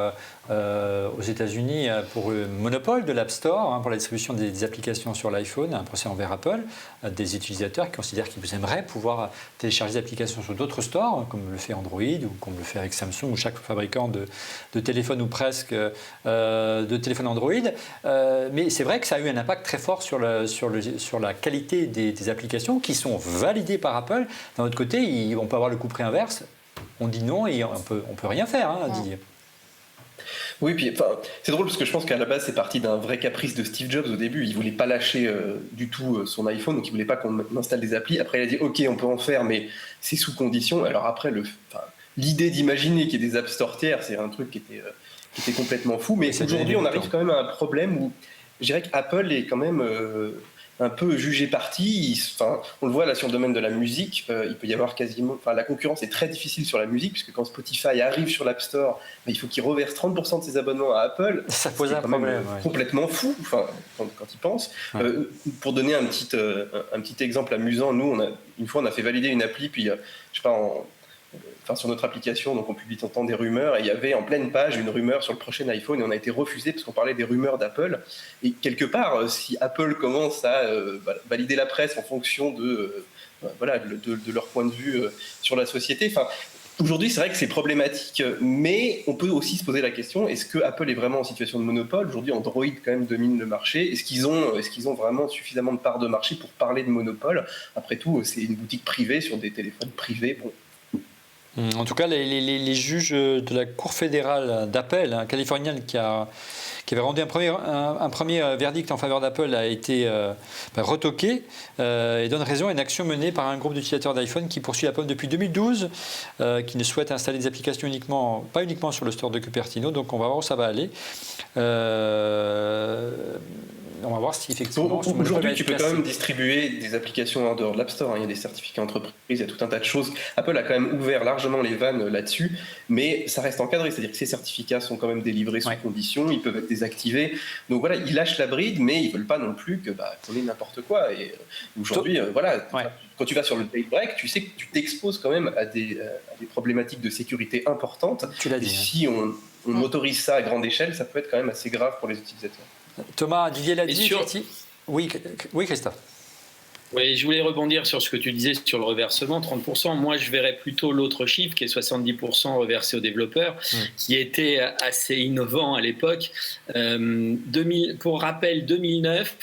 aux États-Unis pour le monopole de l'App Store, pour la distribution des applications sur l'iPhone, un procès envers Apple, des utilisateurs qui considèrent qu'ils aimeraient pouvoir télécharger des applications sur d'autres stores, comme le fait Android ou comme le fait avec Samsung ou chaque fabricant de téléphone ou presque de téléphone Android. Mais c'est vrai que ça a eu un impact très fort sur la qualité des applications qui sont validées par Apple. D'un autre côté, on peut avoir le coup près inverse. On dit non et on peut rien faire, Didier. Oui, puis c'est drôle parce que je pense qu'à la base c'est parti d'un vrai caprice de Steve Jobs au début. Il voulait pas lâcher du tout son iPhone, donc il voulait pas qu'on installe des applis. Après il a dit ok, on peut en faire, mais c'est sous condition. Alors après l'idée d'imaginer qu'il y ait des App Store tiers, c'est un truc qui était complètement fou. Mais aujourd'hui on arrive quand même à un problème où je dirais qu'Apple est quand même un peu jugé parti. On le voit là sur le domaine de la musique, il peut y avoir quasiment. La concurrence est très difficile sur la musique, puisque quand Spotify arrive sur l'App Store, il faut qu'il reverse 30% de ses abonnements à Apple. Ça pose un problème. Complètement fou, quand il pense. Pour donner un petit exemple amusant, nous, une fois, on a fait valider une appli, puis, je sais pas, sur notre application, donc on publie tout le temps des rumeurs, et il y avait en pleine page une rumeur sur le prochain iPhone, et on a été refusé parce qu'on parlait des rumeurs d'Apple. Et quelque part, si Apple commence à valider la presse en fonction de leur point de vue sur la société, aujourd'hui c'est vrai que c'est problématique, mais on peut aussi se poser la question, est-ce que Apple est vraiment en situation de monopole? Aujourd'hui Android quand même domine le marché. Est-ce qu'ils ont vraiment suffisamment de part de marché pour parler de monopole? Après tout, c'est une boutique privée sur des téléphones privés. En tout cas, les juges de la Cour fédérale d'Apple, californienne, qui avait rendu un premier verdict en faveur d'Apple, a été retoqué et donne raison à une action menée par un groupe d'utilisateurs d'iPhone qui poursuit Apple depuis 2012, qui ne souhaite installer des applications pas uniquement sur le store de Cupertino. Donc on va voir où ça va aller. On va voir si effectivement... Aujourd'hui, tu peux quand même distribuer des applications en dehors de l'App Store. Il y a des certificats entreprises, il y a tout un tas de choses. Apple a quand même ouvert largement les vannes là-dessus, mais ça reste encadré. C'est-à-dire que ces certificats sont quand même délivrés sous conditions, ils peuvent être désactivés. Donc voilà, ils lâchent la bride, mais ils ne veulent pas non plus qu'on ait n'importe quoi. Et aujourd'hui, quand tu vas sur le jailbreak, tu sais que tu t'exposes quand même à des problématiques de sécurité importantes. Tu l'as dit. Et si on autorise ça à grande échelle, ça peut être quand même assez grave pour les utilisateurs. Thomas, Didier l'a dit. Oui, Christophe. Oui, je voulais rebondir sur ce que tu disais sur le reversement, 30%. Moi, je verrais plutôt l'autre chiffre, qui est 70% reversé aux développeurs, qui était assez innovant à l'époque. Pour rappel, 2009,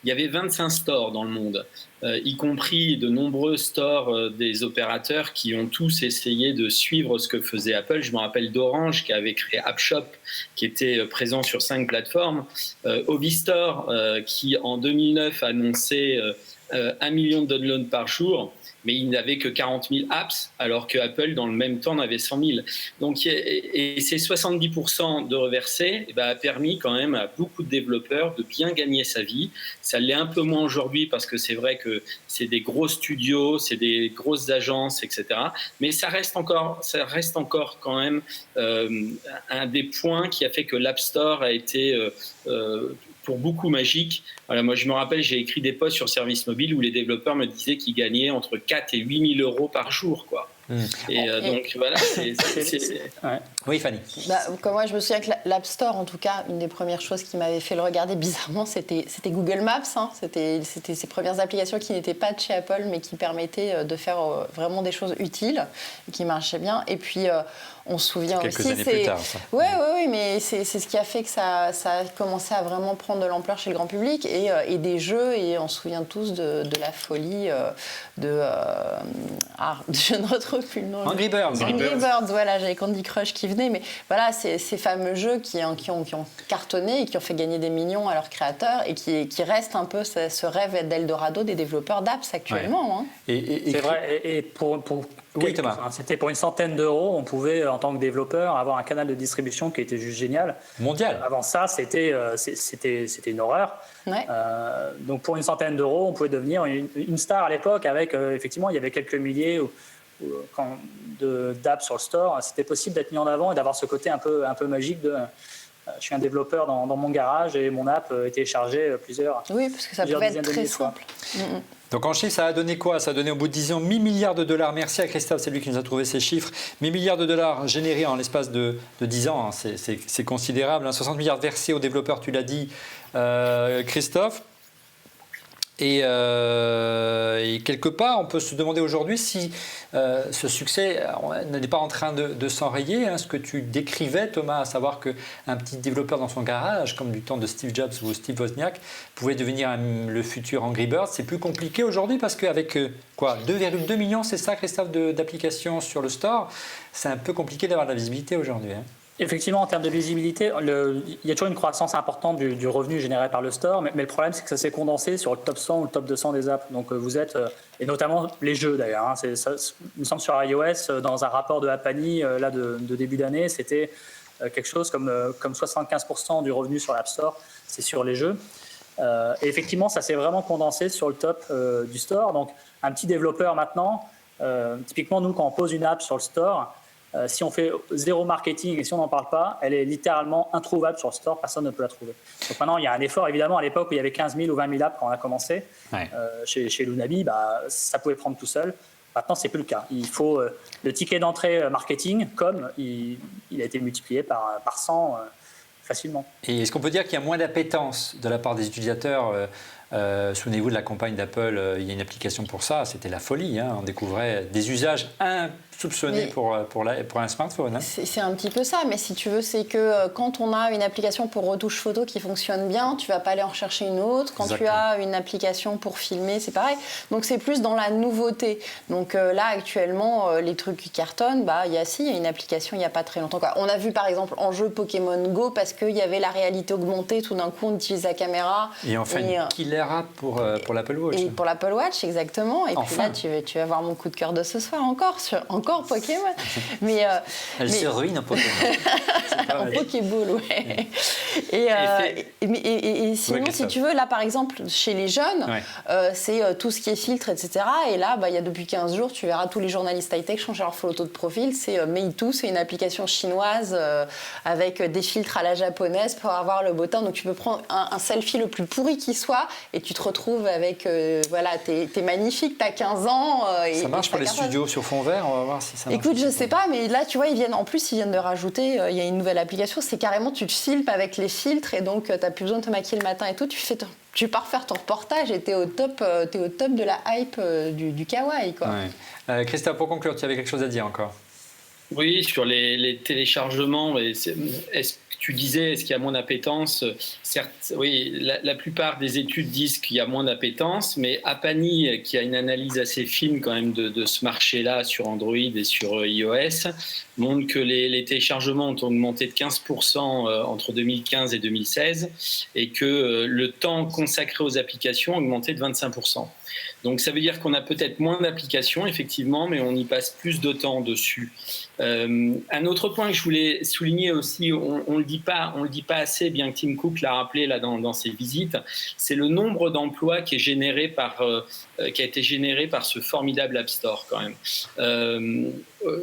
il y avait 25 stores dans le monde, y compris de nombreux stores des opérateurs qui ont tous essayé de suivre ce que faisait Apple. Je me rappelle d'Orange qui avait créé AppShop, qui était présent sur 5 plateformes. Ovistor, qui en 2009 annonçait 1 million de downloads par jour, mais il n'avait que 40 000 apps, alors que Apple, dans le même temps, en avait 100 000. Donc, et ces 70% de reversés a permis quand même à beaucoup de développeurs de bien gagner sa vie. Ça l'est un peu moins aujourd'hui parce que c'est vrai que c'est des gros studios, c'est des grosses agences, etc. Mais ça reste encore quand même un des points qui a fait que l'App Store a été pour beaucoup magique. Voilà, moi, je me rappelle, j'ai écrit des posts sur Service Mobile où les développeurs me disaient qu'ils gagnaient entre 4 et 8 000 euros par jour, quoi. Donc voilà, Ouais. Oui, Fanny. Comme moi, je me souviens que l'App Store, en tout cas, une des premières choses qui m'avait fait le regarder bizarrement, c'était Google Maps. Hein. C'était ces premières applications qui n'étaient pas de chez Apple, mais qui permettaient de faire vraiment des choses utiles, et qui marchaient bien. Et puis, on se souvient quelques aussi... années plus tard, ça. Oui, mais c'est ce qui a fait que ça a commencé à vraiment prendre de l'ampleur chez le grand public, et des jeux, et on se souvient tous de la folie je ne retrouve plus le nom. Angry Birds, voilà, j'avais Candy Crush qui venait, mais voilà, ces fameux jeux qui ont cartonné et qui ont fait gagner des millions à leurs créateurs, et qui restent un peu ce rêve d'Eldorado des développeurs d'apps actuellement. Ouais. Hein. C'est vrai, et pour oui, Thomas. C'était pour une centaine d'euros, on pouvait, en tant que développeur, avoir un canal de distribution qui était juste génial. Mondial. Avant ça, c'était une horreur. Ouais. Donc pour une centaine d'euros, on pouvait devenir une star à l'époque. Avec effectivement, il y avait quelques milliers d'apps sur le store. C'était possible d'être mis en avant et d'avoir ce côté un peu magique de. Je suis un développeur dans mon garage et mon app est téléchargée plusieurs. Oui, parce que ça pouvait être très simple. Donc en chiffres, ça a donné quoi? Ça a donné au bout de 10 ans 1 000 milliards de dollars. Merci à Christophe, c'est lui qui nous a trouvé ces chiffres. 1 000 milliards de dollars générés en l'espace de 10 ans, hein. C'est considérable. Hein. 60 milliards versés aux développeurs, tu l'as dit, Christophe. Et quelque part, on peut se demander aujourd'hui si ce succès n'est pas en train de s'enrayer. Hein, ce que tu décrivais, Thomas, à savoir qu'un petit développeur dans son garage, comme du temps de Steve Jobs ou Steve Wozniak, pouvait devenir le futur Angry Birds. C'est plus compliqué aujourd'hui parce qu'avec 2,2 millions, c'est ça, Christophe, d'applications sur le store, c'est un peu compliqué d'avoir de la visibilité aujourd'hui. Hein. Effectivement, en termes de visibilité, il y a toujours une croissance importante du revenu généré par le store, mais le problème, c'est que ça s'est condensé sur le top 100 ou le top 200 des apps. Donc vous êtes, et notamment les jeux d'ailleurs, hein, il me semble sur iOS, dans un rapport de Apani là, de début d'année, c'était quelque chose comme 75% du revenu sur l'App Store, c'est sur les jeux. Et effectivement, ça s'est vraiment condensé sur le top du store. Donc un petit développeur maintenant, typiquement nous, quand on pose une app sur le store, si on fait zéro marketing et si on n'en parle pas, elle est littéralement introuvable sur le store, personne ne peut la trouver. Donc maintenant, il y a un effort, évidemment, à l'époque où il y avait 15 000 ou 20 000 apps quand on a commencé, chez Lunabi, ça pouvait prendre tout seul. Maintenant, ce n'est plus le cas. Il faut le ticket d'entrée marketing, il a été multiplié par 100 facilement. Et est-ce qu'on peut dire qu'il y a moins d'appétence de la part des utilisateurs souvenez-vous de la campagne d'Apple, il y a une application pour ça, c'était la folie. Hein, on découvrait des usages insoupçonnés pour un smartphone. Hein. C'est un petit peu ça, mais si tu veux, c'est que quand on a une application pour retouche photo qui fonctionne bien, tu ne vas pas aller en chercher une autre. Quand tu as une application pour filmer, c'est pareil. Donc c'est plus dans la nouveauté. Donc là, actuellement, les trucs qui cartonnent, il y a une application il n'y a pas très longtemps. On a vu par exemple en jeu Pokémon Go, parce qu'il y avait la réalité augmentée, tout d'un coup on utilise la caméra. Et enfin, pour l'Apple Watch. Et pour l'Apple Watch, exactement. Et puis là, tu vas voir mon coup de cœur de ce soir encore Pokémon. Mais, elle se ruine en Pokémon. En Pokéball, ouais. Et sinon, si tu veux, là, par exemple, chez les jeunes, c'est tout ce qui est filtre, etc. Et là, il y a depuis 15 jours, tu verras tous les journalistes high-tech changer leur photo de profil. C'est Meitu, c'est une application chinoise avec des filtres à la japonaise pour avoir le beau teint. Donc, tu peux prendre un selfie le plus pourri qui soit et tu te retrouves avec, t'es magnifique, t'as 15 ans. Ça marche pour les studios sur fond vert, on va voir si ça marche. Écoute, je sais pas, mais là, tu vois, ils viennent de rajouter, il y a une nouvelle application, c'est carrément, tu te filmes avec les filtres et donc t'as plus besoin de te maquiller le matin et tout, tu pars faire ton reportage et t'es au top de la hype du kawaii, quoi. Ouais. Christophe, pour conclure, tu avais quelque chose à dire encore? Oui, sur les téléchargements, tu disais, est-ce qu'il y a moins d'appétence? Certes, oui, la plupart des études disent qu'il y a moins d'appétence, mais Apani, qui a une analyse assez fine quand même de ce marché-là sur Android et sur iOS, montre que les téléchargements ont augmenté de 15% entre 2015 et 2016 et que le temps consacré aux applications a augmenté de 25%. Donc ça veut dire qu'on a peut-être moins d'applications, effectivement, mais on y passe plus de temps dessus. Un autre point que je voulais souligner aussi, on le dit pas assez, bien que Tim Cook l'a rappelé là dans ses visites, c'est le nombre d'emplois qui a été généré par ce formidable App Store quand même.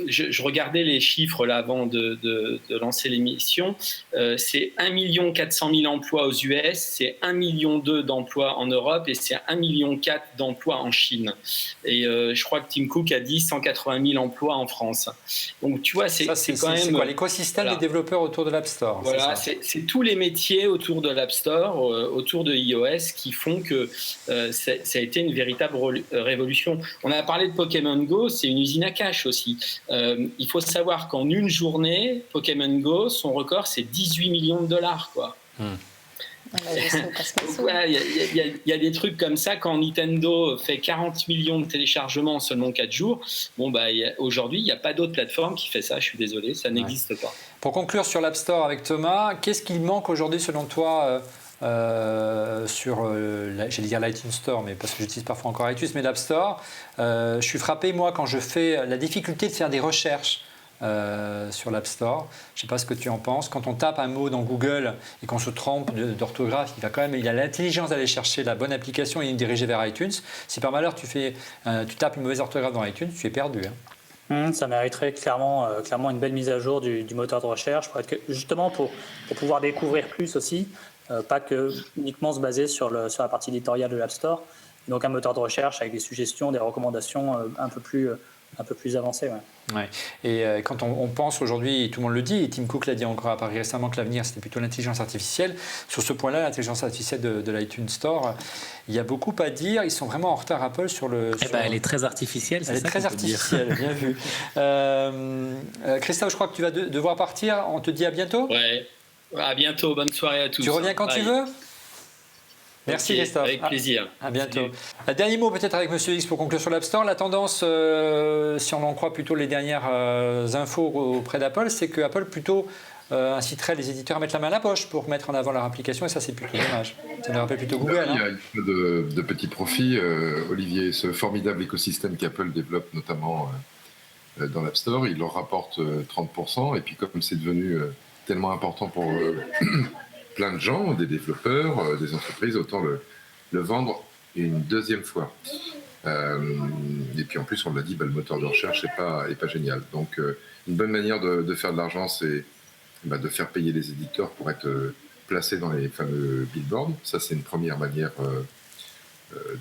je regardais les chiffres là avant de lancer l'émission. C'est 1 400 000 emplois aux US, c'est 1,2 million d'emplois en Europe et c'est 1,4 million d'emplois en Chine. Et je crois que Tim Cook a dit 180 000 emplois en France. Donc tu vois, c'est quand même... C'est quoi l'écosystème des développeurs autour de l'App Store? Voilà, c'est tous les métiers autour de l'App Store, autour de iOS, qui font que ça a été une véritable révolution. On a parlé de Pokémon Go, c'est une usine à cash aussi. Il faut savoir qu'en une journée, Pokémon Go, son record, c'est 18 millions de dollars, quoi. Voilà, il y a des trucs comme ça. Quand Nintendo fait 40 millions de téléchargements en seulement 4 jours, aujourd'hui, il n'y a pas d'autre plateforme qui fait ça. Je suis désolé, ça n'existe pas. Pour conclure sur l'App Store avec Thomas, qu'est-ce qui manque aujourd'hui selon toi sur, j'allais dire l'iTunes Store, mais parce que j'utilise parfois encore iTunes, mais l'App Store, je suis frappé, moi, quand je fais la difficulté de faire des recherches sur l'App Store. Je ne sais pas ce que tu en penses. Quand on tape un mot dans Google et qu'on se trompe d'orthographe, il a l'intelligence d'aller chercher la bonne application et de diriger vers iTunes. Si par malheur tu tapes une mauvaise orthographe dans iTunes, tu es perdu. Ça mériterait clairement une belle mise à jour du moteur de recherche, justement pour pouvoir découvrir plus aussi, pas que uniquement se baser sur la partie éditoriale de l'App Store. Donc un moteur de recherche avec des suggestions, des recommandations un peu plus avancées. Ouais. Et quand on pense aujourd'hui, tout le monde le dit, et Tim Cook l'a dit encore à Paris récemment, que l'avenir c'était plutôt l'intelligence artificielle. Sur ce point-là, l'intelligence artificielle de l'iTunes Store, il y a beaucoup à dire. Ils sont vraiment en retard, Apple, sur le... elle est très artificielle, c'est ça. Elle est très artificielle, bien vu. Christophe, je crois que tu vas devoir partir. On te dit à bientôt. Ouais, à bientôt. Bonne soirée à tous. Tu reviens quand tu veux. Merci okay, Christophe. Avec plaisir. À bientôt. Salut. Dernier mot peut-être avec Monsieur X pour conclure sur l'App Store. La tendance, si on en croit plutôt les dernières infos auprès d'Apple, c'est que Apple plutôt inciterait les éditeurs à mettre la main à la poche pour mettre en avant leur application, et ça c'est plutôt dommage. Ça nous rappelle plutôt Google. Il y a de petits profits. Olivier, ce formidable écosystème qu'Apple développe notamment dans l'App Store, il leur rapporte 30%, et puis comme c'est devenu tellement important pour plein de gens, des développeurs, des entreprises, autant le vendre une deuxième fois. Et puis en plus, on l'a dit, le moteur de recherche n'est pas génial. Donc une bonne manière de faire de l'argent, c'est de faire payer les éditeurs pour être placés dans les fameux billboards. Ça, c'est une première manière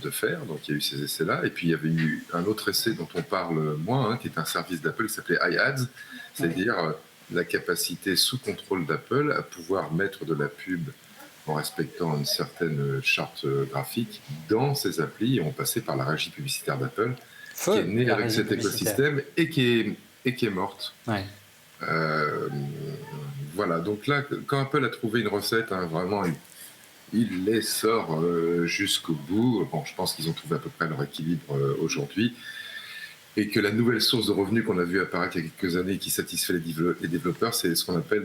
de faire. Donc il y a eu ces essais-là. Et puis il y avait eu un autre essai dont on parle moins, qui est un service d'Apple qui s'appelait iAds, c'est-à-dire la capacité sous contrôle d'Apple à pouvoir mettre de la pub en respectant une certaine charte graphique dans ses applis, et on passait par la régie publicitaire d'Apple, qui est née avec cet écosystème et qui est morte. Ouais. Voilà, donc là, quand Apple a trouvé une recette, vraiment, il les sort jusqu'au bout. Bon, je pense qu'ils ont trouvé à peu près leur équilibre aujourd'hui, et que la nouvelle source de revenus qu'on a vu apparaître il y a quelques années qui satisfait les développeurs, c'est ce qu'on appelle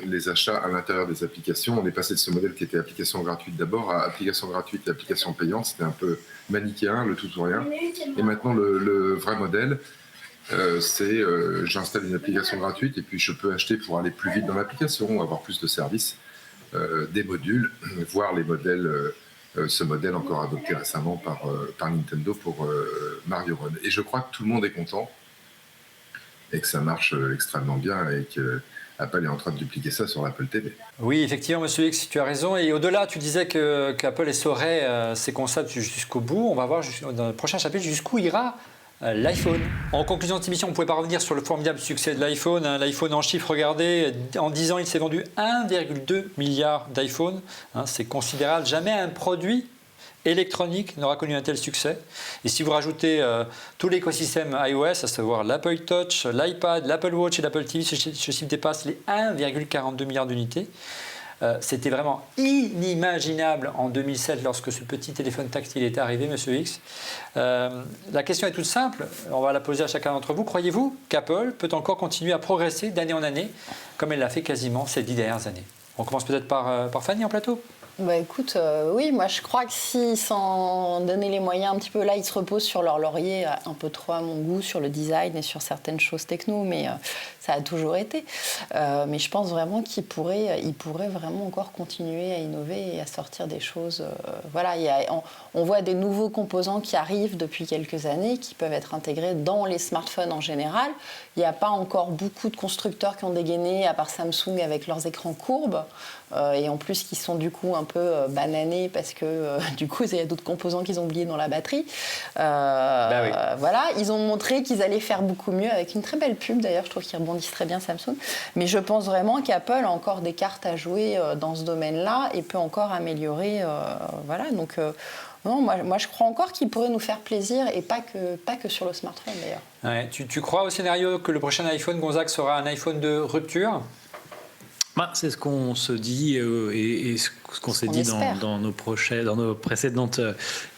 les achats à l'intérieur des applications. On est passé de ce modèle qui était application gratuite d'abord à application gratuite et application payante. C'était un peu manichéen, le tout ou rien. Et maintenant, le vrai modèle, c'est j'installe une application gratuite et puis je peux acheter pour aller plus vite dans l'application, avoir plus de services, des modules, voire les modèles... ce modèle encore adopté récemment par Nintendo pour Mario Run. Et je crois que tout le monde est content et que ça marche extrêmement bien, et qu'Apple est en train de dupliquer ça sur l'Apple TV. Oui, effectivement, Monsieur X, tu as raison. Et au-delà, tu disais qu'Apple essorait ses concepts jusqu'au bout. On va voir dans le prochain chapitre jusqu'où ira l'iPhone. En conclusion de cette émission, on ne pouvait pas revenir sur le formidable succès de l'iPhone. L'iPhone en chiffres, regardez, en 10 ans, il s'est vendu 1,2 milliard d'iPhone. C'est considérable. Jamais un produit électronique n'aura connu un tel succès. Et si vous rajoutez tout l'écosystème iOS, à savoir l'Apple Touch, l'iPad, l'Apple Watch et l'Apple TV, ce chiffre dépasse les 1,42 milliard d'unités. C'était vraiment inimaginable en 2007 lorsque ce petit téléphone tactile est arrivé, Monsieur X. La question est toute simple, on va la poser à chacun d'entre vous. Croyez-vous qu'Apple peut encore continuer à progresser d'année en année comme elle l'a fait quasiment ces 10 dernières années? On commence peut-être par Fanny en plateau. Bah écoute, oui, moi je crois que s'ils s'en donnaient les moyens un petit peu, là ils se reposent sur leur laurier un peu trop à mon goût, sur le design et sur certaines choses techno, mais ça a toujours été. Mais je pense vraiment qu'ils pourraient vraiment encore continuer à innover et à sortir des choses. Voilà, on voit des nouveaux composants qui arrivent depuis quelques années, qui peuvent être intégrés dans les smartphones en général. Il n'y a pas encore beaucoup de constructeurs qui ont dégainé, à part Samsung avec leurs écrans courbes. Et en plus qui sont du coup un peu bananés parce que du coup il y a d'autres composants qu'ils ont oubliés dans la batterie. Voilà, ils ont montré qu'ils allaient faire beaucoup mieux avec une très belle pub d'ailleurs, je trouve qu'ils rebondissent très bien Samsung. Mais je pense vraiment qu'Apple a encore des cartes à jouer dans ce domaine-là et peut encore améliorer. Voilà, donc non, moi je crois encore qu'ils pourraient nous faire plaisir et pas que sur le smartphone d'ailleurs. Ouais, tu crois au scénario que le prochain iPhone, Gonzague, sera un iPhone de rupture ? C'est ce qu'on se dit et ce qu'on s'est dit dans nos précédentes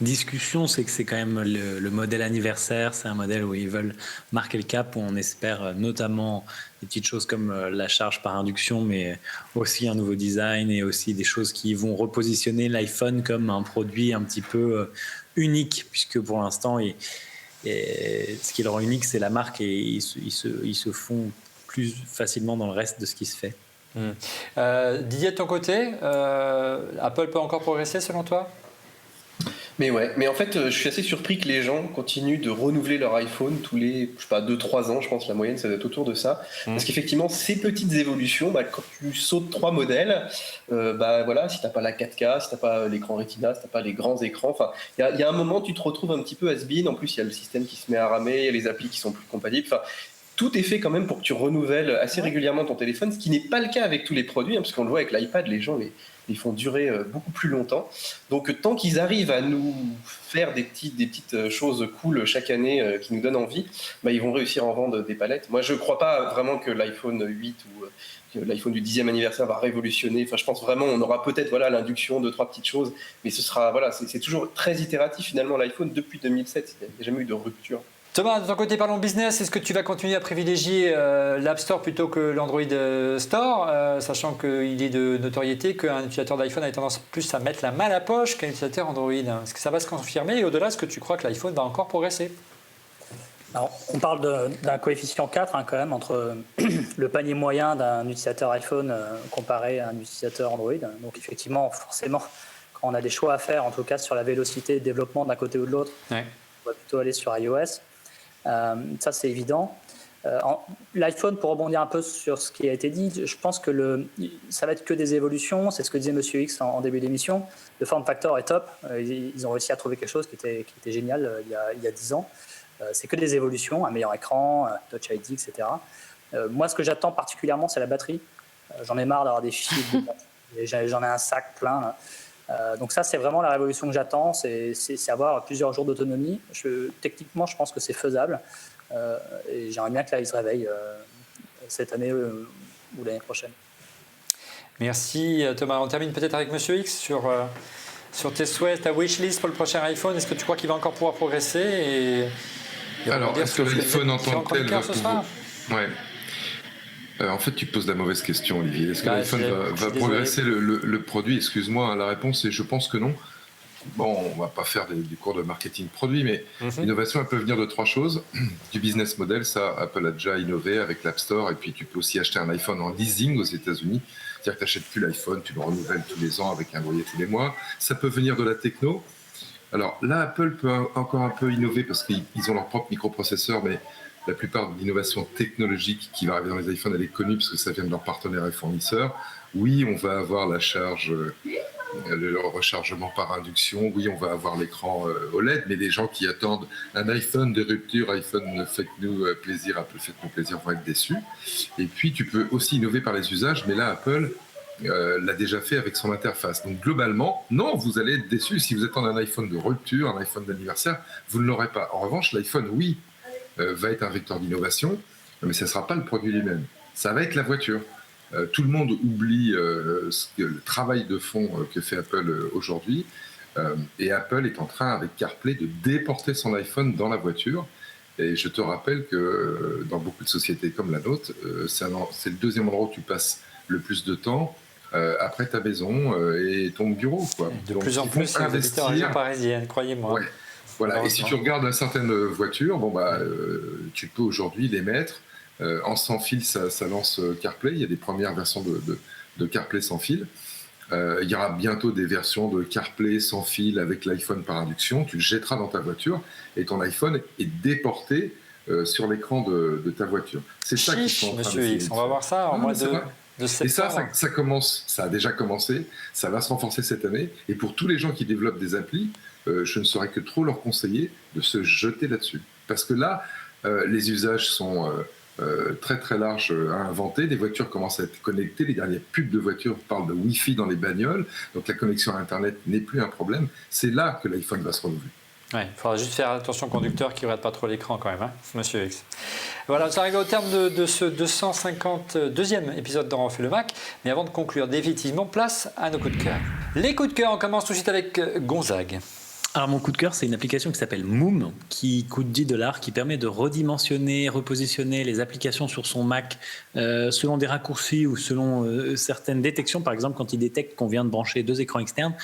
discussions, c'est que c'est quand même le modèle anniversaire, c'est un modèle où ils veulent marquer le cap, où on espère notamment des petites choses comme la charge par induction, mais aussi un nouveau design et aussi des choses qui vont repositionner l'iPhone comme un produit un petit peu unique, puisque pour l'instant, ce qui le rend unique, c'est la marque et ils se font plus facilement dans le reste de ce qui se fait. Didier, de ton côté, Apple peut encore progresser selon toi ? Mais en fait, je suis assez surpris que les gens continuent de renouveler leur iPhone tous les, 2-3 ans, je pense, la moyenne, ça doit être autour de ça. Parce qu'effectivement, ces petites évolutions, quand tu sautes 3 modèles, voilà, si t'as pas la 4K, si t'as pas l'écran Retina, si t'as pas les grands écrans, il y a un moment, tu te retrouves un petit peu has-been. En plus, il y a le système qui se met à ramer, il y a les applis qui sont plus compatibles. Tout est fait quand même pour que tu renouvelles assez régulièrement ton téléphone, ce qui n'est pas le cas avec tous les produits, parce qu'on le voit avec l'iPad, les gens les font durer beaucoup plus longtemps. Donc tant qu'ils arrivent à nous faire des petites choses cool chaque année qui nous donnent envie, ils vont réussir à en vendre des palettes. Moi, je ne crois pas vraiment que l'iPhone 8 ou l'iPhone du 10e anniversaire va révolutionner. Je pense vraiment on aura peut-être l'induction, 2-3 petites choses, mais ce sera c'est toujours très itératif finalement l'iPhone depuis 2007. Il n'y a jamais eu de rupture. Thomas, de ton côté, parlons business. Est-ce que tu vas continuer à privilégier l'App Store plutôt que l'Android Store, sachant qu'il est de notoriété qu'un utilisateur d'iPhone a tendance plus à mettre la main à la poche qu'un utilisateur Android. Est-ce que ça va se confirmer et au-delà, est-ce que tu crois que l'iPhone va encore progresser ? Alors, on parle d'un coefficient 4 quand même entre le panier moyen d'un utilisateur iPhone comparé à un utilisateur Android. Donc effectivement, forcément, quand on a des choix à faire, en tout cas sur la vélocité de développement d'un côté ou de l'autre, on va plutôt aller sur iOS. Ça c'est évident. L'iPhone, pour rebondir un peu sur ce qui a été dit, je pense que ça va être que des évolutions. C'est ce que disait Monsieur X en début d'émission. Le form factor est top. Ils ont réussi à trouver quelque chose qui était génial il y a 10 ans. C'est que des évolutions, un meilleur écran, Touch ID, etc. Moi, ce que j'attends particulièrement, c'est la batterie. J'en ai marre d'avoir des fichiers de batterie. J'en ai un sac plein. Donc ça, c'est vraiment la révolution que j'attends, c'est avoir plusieurs jours d'autonomie. Techniquement, je pense que c'est faisable. Et j'aimerais bien que là, ils se réveillent cette année ou l'année prochaine. Merci Thomas. On termine peut-être avec Monsieur X sur tes souhaits, ta wishlist pour le prochain iPhone. Est-ce que tu crois qu'il va encore pouvoir progresser Alors, est-ce que l'iPhone en tant que tel va pouvoir... En fait, tu poses la mauvaise question, Olivier. Est-ce que l'iPhone va progresser le produit ? Excuse-moi, la réponse est je pense que non. Bon, on ne va pas faire des cours de marketing produit, mais l'innovation, elle peut venir de 3 choses. Du business model, ça, Apple a déjà innové avec l'App Store, et puis tu peux aussi acheter un iPhone en leasing aux États-Unis. C'est-à-dire que tu n'achètes plus l'iPhone, tu le renouvelles tous les ans avec un loyer tous les mois. Ça peut venir de la techno. Alors là, Apple peut encore un peu innover parce qu'ils ont leur propre microprocesseur, mais la plupart de l'innovation technologique qui va arriver dans les iPhones, elle est connue parce que ça vient de leurs partenaires et fournisseurs. Oui, on va avoir la charge, le rechargement par induction. Oui, on va avoir l'écran OLED, mais les gens qui attendent un iPhone de rupture, iPhone faites-nous plaisir, Apple faites-nous plaisir, vont être déçus. Et puis, tu peux aussi innover par les usages, mais là, Apple l'a déjà fait avec son interface. Donc, globalement, non, vous allez être déçus. Si vous attendez un iPhone de rupture, un iPhone d'anniversaire, vous ne l'aurez pas. En revanche, l'iPhone, oui, va être un vecteur d'innovation, mais ce ne sera pas le produit lui-même. Ça va être la voiture. Tout le monde oublie le travail de fond que fait Apple aujourd'hui. Et Apple est en train, avec CarPlay, de déporter son iPhone dans la voiture. Et je te rappelle que dans beaucoup de sociétés comme la nôtre, c'est le deuxième endroit où tu passes le plus de temps. après ta maison et ton bureau. Quoi. De plus en plus, les habitants en région parisienne, croyez-moi. Ouais. Voilà. Et si tu regardes certaines voitures, tu peux aujourd'hui les mettre en sans fil, ça lance CarPlay. Il y a des premières versions de CarPlay sans fil. Il y aura bientôt des versions de CarPlay sans fil avec l'iPhone par induction. Tu le jetteras dans ta voiture et ton iPhone est déporté sur l'écran de ta voiture. C'est ça qu'ils sont en train Monsieur X, on va voir ça en mois de septembre. Et ça commence, ça a déjà commencé, ça va se renforcer cette année. Et pour tous les gens qui développent des applis, je ne saurais que trop leur conseiller de se jeter là-dessus. Parce que là, les usages sont très très larges à inventer. Les voitures commencent à être connectées. Les dernières pubs de voitures parlent de Wi-Fi dans les bagnoles. Donc la connexion à Internet n'est plus un problème. C'est là que l'iPhone va se renouveler. Ouais, il faudra juste faire attention au conducteur qui ne regarde pas trop l'écran quand même, hein, Monsieur X. Voilà, ça arrive au terme de ce 252e épisode d'En refait le Mac. Mais avant de conclure définitivement, place à nos coups de cœur. Les coups de cœur, on commence tout de suite avec Gonzague. Alors mon coup de cœur, c'est une application qui s'appelle Moom, qui coûte $10, qui permet de redimensionner, repositionner les applications sur son Mac selon des raccourcis ou selon certaines détections. Par exemple, quand il détecte qu'on vient de brancher 2 écrans externes,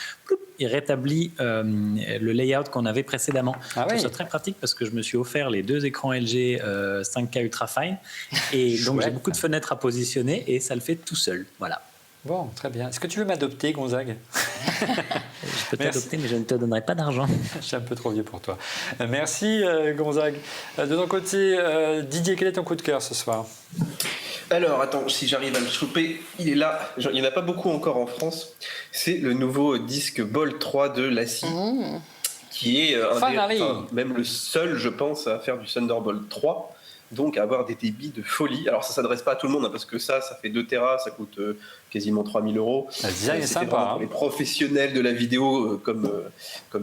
il rétablit le layout qu'on avait précédemment. Je trouve ça très pratique parce que je me suis offert les 2 écrans LG 5K Ultra Fine et donc j'ai beaucoup de fenêtres à positionner et ça le fait tout seul. Voilà. Bon, très bien. Est-ce que tu veux m'adopter, Gonzague? Je peux t'adopter, mais je ne te donnerai pas d'argent. Je suis un peu trop vieux pour toi. Merci, Gonzague. De ton côté, Didier, quel est ton coup de cœur ce soir? Alors, attends, si j'arrive à le choper, il est là. Il n'y en a pas beaucoup encore en France. C'est le nouveau disque Bolt 3 de LaCie, qui est même le seul, je pense, à faire du Thunderbolt 3. Donc avoir des débits de folie. Alors ça s'adresse pas à tout le monde parce que ça fait 2 Tera, ça coûte quasiment 3 000 €. Le design est sympa. Pour les professionnels de la vidéo comme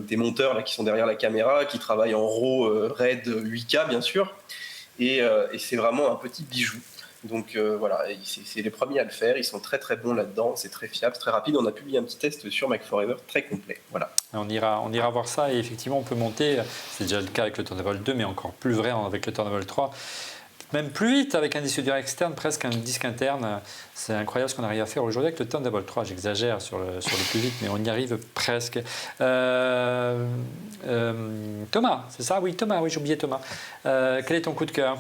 tes monteurs là, qui sont derrière la caméra, qui travaillent en RAW, RED 8K bien sûr. Et c'est vraiment un petit bijou. Donc voilà, c'est les premiers à le faire, ils sont très très bons là-dedans, c'est très fiable, c'est très rapide. On a publié un petit test sur Mac Forever très complet. Voilà. On ira voir ça et effectivement on peut monter, c'est déjà le cas avec le Thunderbolt 2 mais encore plus vrai avec le Thunderbolt 3, même plus vite avec un disque dur externe, presque un disque interne. C'est incroyable ce qu'on arrive à faire aujourd'hui avec le Thunderbolt 3, j'exagère sur le plus vite mais on y arrive presque. Thomas, c'est ça? Oui Thomas, oui j'ai oublié Thomas. Quel est ton coup de cœur?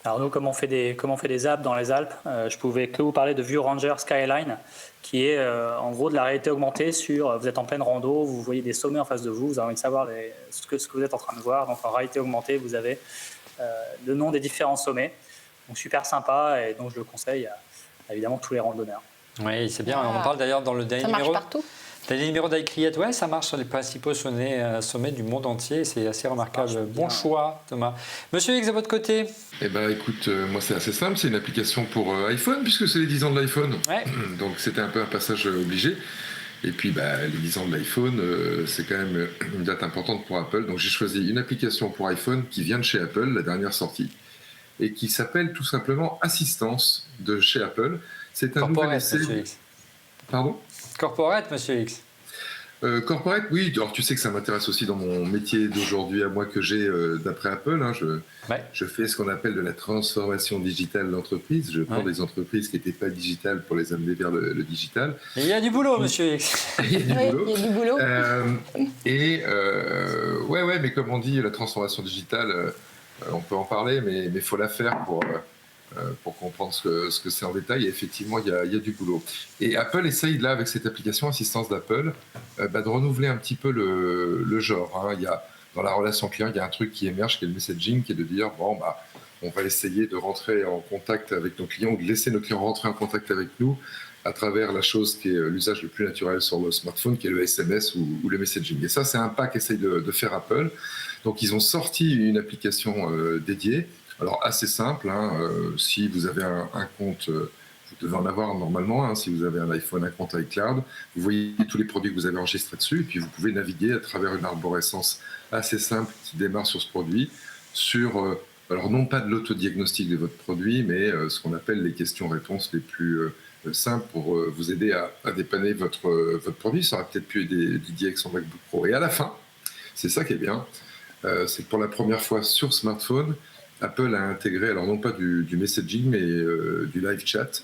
Alors nous, comme on fait des apps dans les Alpes, je pouvais que vous parler de View Ranger Skyline, qui est en gros de la réalité augmentée sur, vous êtes en pleine rando, vous voyez des sommets en face de vous, vous avez envie de savoir ce que vous êtes en train de voir. Donc en réalité augmentée, vous avez le nom des différents sommets. Donc super sympa et donc je le conseille à évidemment tous les randonneurs. Oui, c'est bien. On parle d'ailleurs dans le dernier numéro. Ça marche partout. T'as les numéros d'iCreate, ouais, ça marche sur les principaux sommets du monde entier, c'est assez remarquable. Bon choix, Thomas. Monsieur X, de votre côté? Eh ben, écoute, moi c'est assez simple, c'est une application pour iPhone, puisque c'est les 10 ans de l'iPhone. Ouais. Donc c'était un peu un passage obligé. Et puis les 10 ans de l'iPhone, c'est quand même une date importante pour Apple. Donc j'ai choisi une application pour iPhone qui vient de chez Apple, la dernière sortie, et qui s'appelle tout simplement Assistance de chez Apple. C'est un nouvel essai. Monsieur X. Pardon? Corporate, Monsieur X. Corporate, oui. Alors tu sais que ça m'intéresse aussi dans mon métier d'aujourd'hui à moi que j'ai d'après Apple. Hein, je fais ce qu'on appelle de la transformation digitale d'entreprise. Je prends des entreprises qui n'étaient pas digitales pour les amener vers le digital. Et il y a du boulot, Monsieur X. Il y a du boulot. Il y a du boulot. Ouais, mais comme on dit, la transformation digitale, on peut en parler, mais il faut la faire pour comprendre ce que c'est en détail. Et effectivement, il y a du boulot. Et Apple essaye, là, avec cette application Assistance d'Apple, de renouveler un petit peu le genre. Hein. Il y a, dans la relation client, il y a un truc qui émerge, qui est le messaging, qui est de dire, on va essayer de rentrer en contact avec nos clients, ou de laisser nos clients rentrer en contact avec nous à travers la chose qui est l'usage le plus naturel sur le smartphone, qui est le SMS ou le messaging. Et ça, c'est un pas qu'essaye de faire Apple. Donc, ils ont sorti une application dédiée. Alors, assez simple, hein, si vous avez un compte, vous devez en avoir normalement, hein, si vous avez un iPhone, un compte iCloud, vous voyez tous les produits que vous avez enregistrés dessus, et puis vous pouvez naviguer à travers une arborescence assez simple qui démarre sur ce produit, sur, alors non pas de l'autodiagnostic de votre produit, mais ce qu'on appelle les questions-réponses les plus simples pour vous aider à dépanner votre produit. Ça aurait peut-être pu aider Didier avec son MacBook Pro. Et à la fin, c'est ça qui est bien, c'est que pour la première fois sur smartphone, Apple a intégré, alors non pas du messaging, mais du live chat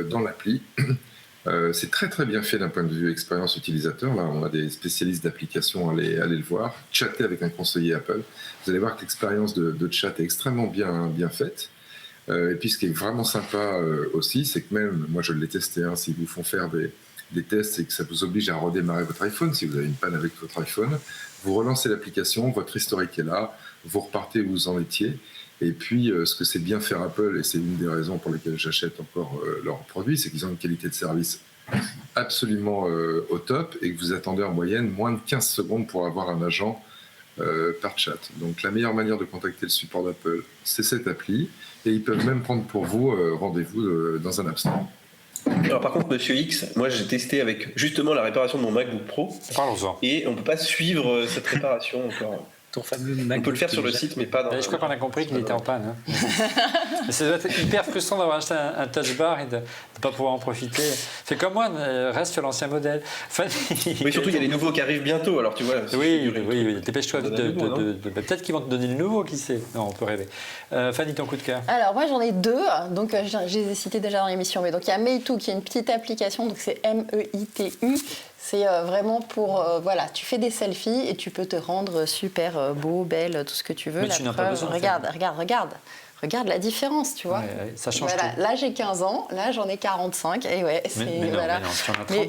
dans l'appli. C'est très très bien fait d'un point de vue expérience utilisateur. Là, on a des spécialistes d'applications, allez le voir. Chatter avec un conseiller Apple. Vous allez voir que l'expérience de chat est extrêmement bien faite. Et puis ce qui est vraiment sympa aussi, c'est que même, moi je l'ai testé, s'ils vous font faire des tests et que ça vous oblige à redémarrer votre iPhone, si vous avez une panne avec votre iPhone, vous relancez l'application, votre historique est là, vous repartez où vous en étiez. Et puis, ce que c'est bien faire Apple, et c'est une des raisons pour lesquelles j'achète encore leurs produits, c'est qu'ils ont une qualité de service absolument au top et que vous attendez en moyenne moins de 15 secondes pour avoir un agent par chat. Donc, la meilleure manière de contacter le support d'Apple, c'est cette appli. Et ils peuvent même prendre pour vous rendez-vous dans un App Store. Alors par contre, Monsieur X, moi j'ai testé avec justement la réparation de mon MacBook Pro. Parlons-en. Et on ne peut pas suivre cette réparation encore. Ton fameux On peut le faire sur le site, mais pas dans... Je crois qu'on a compris qu'il était en panne. Mais ça doit être hyper frustrant d'avoir acheté un touch bar et de ne pas pouvoir en profiter. Fais comme moi, reste sur l'ancien modèle. Mais surtout, il y a les nouveaux qui arrivent bientôt, alors tu vois... Oui, dépêche-toi vite peut-être qu'ils vont te donner le nouveau, qui sait. Non, on peut rêver. Fanny, ton coup de cœur? Alors moi j'en ai deux, donc je les ai cités déjà dans l'émission. Mais donc il y a Meitu qui est une petite application, donc c'est MEITU. C'est vraiment pour, tu fais des selfies et tu peux te rendre super beau, belle, tout ce que tu veux. Mais tu n'as pas besoin. Regarde la différence, tu vois. Ouais, ça change tout. Là, j'ai 15 ans, là, j'en ai 45. Et ouais, mais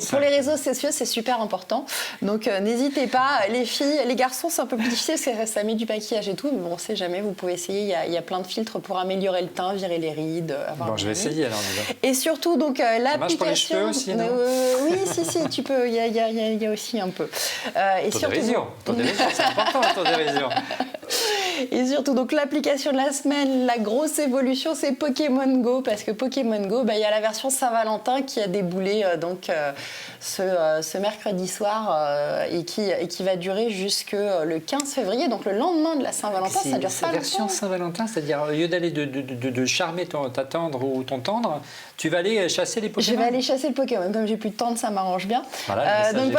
pour les réseaux sociaux, c'est super important. Donc, n'hésitez pas. Les filles, les garçons, c'est un peu plus difficile parce que ça met du maquillage et tout. Mais bon, on ne sait jamais, vous pouvez essayer. Il y a plein de filtres pour améliorer le teint, virer les rides. Je vais essayer alors. Et surtout, donc, l'application. Marche pour les cheveux aussi, non oui, si, tu peux. Il y a aussi un peu. Autodérision, c'est important, autodérision. Et surtout, donc l'application de la semaine, la grosse évolution, c'est Pokémon Go, parce que Pokémon Go, il y a la version Saint-Valentin qui a déboulé ce mercredi soir et qui va durer jusque le 15 février, donc le lendemain de la Saint-Valentin. Ça dure pas longtemps. La version Saint-Valentin, c'est-à-dire au lieu d'aller de charmer ta tendre ou ton tendre, tu vas aller chasser les Pokémon. Je vais aller chasser le Pokémon, comme j'ai plus de tendre, ça m'arrange bien. Donc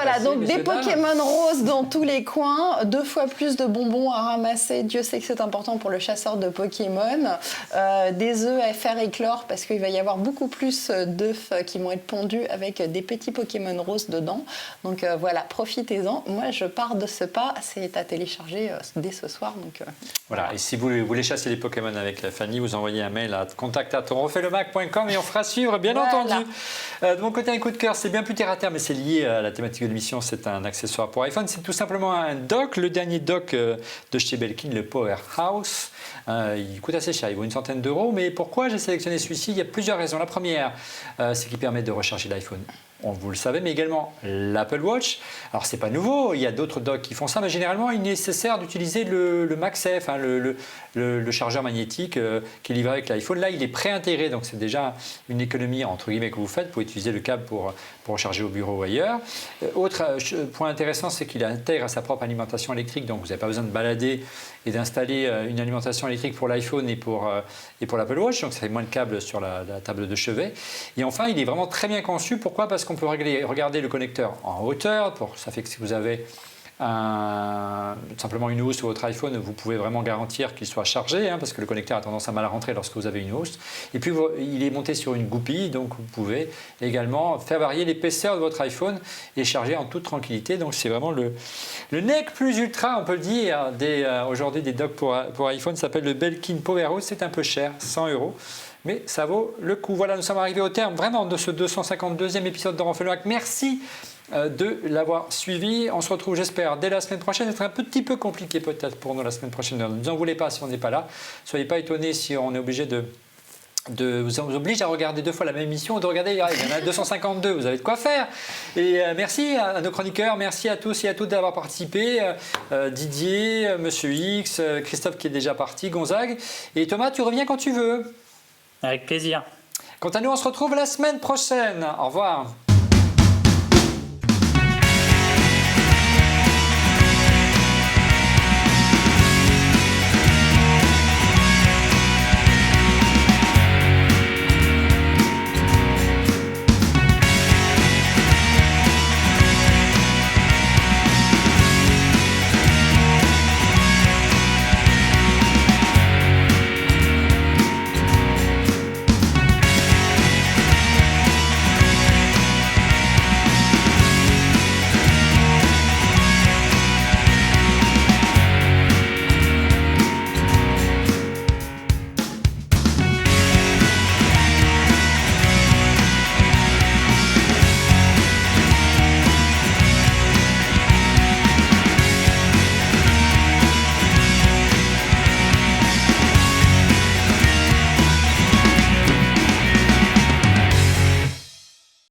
des Pokémon roses dans tous les coins, 2 fois plus de bonbons à ramasser. Dieu sait que c'est important pour le chasseur de Pokémon. Des œufs à faire éclore parce qu'il va y avoir beaucoup plus d'œufs qui vont être pondus avec des petits Pokémon roses dedans. Donc profitez-en. Moi, je pars de ce pas. C'est à télécharger dès ce soir. Voilà. Et si vous voulez chasser les Pokémon avec Fanny, vous envoyez un mail à contact@onrefaitlemag.com et on fera suivre, bien entendu. De mon côté, un coup de cœur, c'est bien plus terre à terre, mais c'est lié à la thématique de l'émission. C'est un accessoire pour iPhone. C'est tout simplement un dock, le dernier dock de chez Belkin, le Powerhouse. Il coûte assez cher, il vaut une centaine d'euros. Mais pourquoi j'ai sélectionné celui-ci? Il y a plusieurs raisons. La première, c'est qu'il permet de recharger l'iPhone. Vous le savez, mais également l'Apple Watch. Alors, c'est pas nouveau, il y a d'autres docks qui font ça, mais généralement, il est nécessaire d'utiliser le MagSafe, le chargeur magnétique qui est livré avec l'iPhone. Là, il est pré-intégré, donc c'est déjà une économie, entre guillemets, que vous faites. Vous pouvez utiliser le câble pour recharger au bureau ou ailleurs. Autre point intéressant, c'est qu'il intègre à sa propre alimentation électrique, donc vous n'avez pas besoin de balader et d'installer une alimentation électrique pour l'iPhone et pour l'Apple Watch, donc ça fait moins de câbles sur la table de chevet. Et enfin, il est vraiment très bien conçu. Pourquoi? Parce qu'on peut regarder le connecteur en hauteur. Ça fait que si vous avez simplement une housse sur votre iPhone, vous pouvez vraiment garantir qu'il soit chargé, parce que le connecteur a tendance à mal rentrer lorsque vous avez une housse. Et puis, il est monté sur une goupille, donc vous pouvez également faire varier l'épaisseur de votre iPhone et charger en toute tranquillité. Donc, c'est vraiment le nec plus ultra, on peut le dire, aujourd'hui des docks pour iPhone. Ça s'appelle le Belkin Powerhouse. C'est un peu cher, 100 €. Mais ça vaut le coup. Voilà, nous sommes arrivés au terme vraiment de ce 252e épisode de Refait-le-Hack. Merci de l'avoir suivi. On se retrouve, j'espère, dès la semaine prochaine. C'est un petit peu compliqué peut-être pour nous la semaine prochaine. Ne vous en voulez pas si on n'est pas là. Soyez pas étonnés si on est obligé vous oblige à regarder 2 fois la même émission, de regarder, il y en a 252, vous avez de quoi faire. Et merci à nos chroniqueurs, merci à tous et à toutes d'avoir participé. Didier, Monsieur X, Christophe qui est déjà parti, Gonzague. Et Thomas, tu reviens quand tu veux. Avec plaisir. Quant à nous, on se retrouve la semaine prochaine. Au revoir.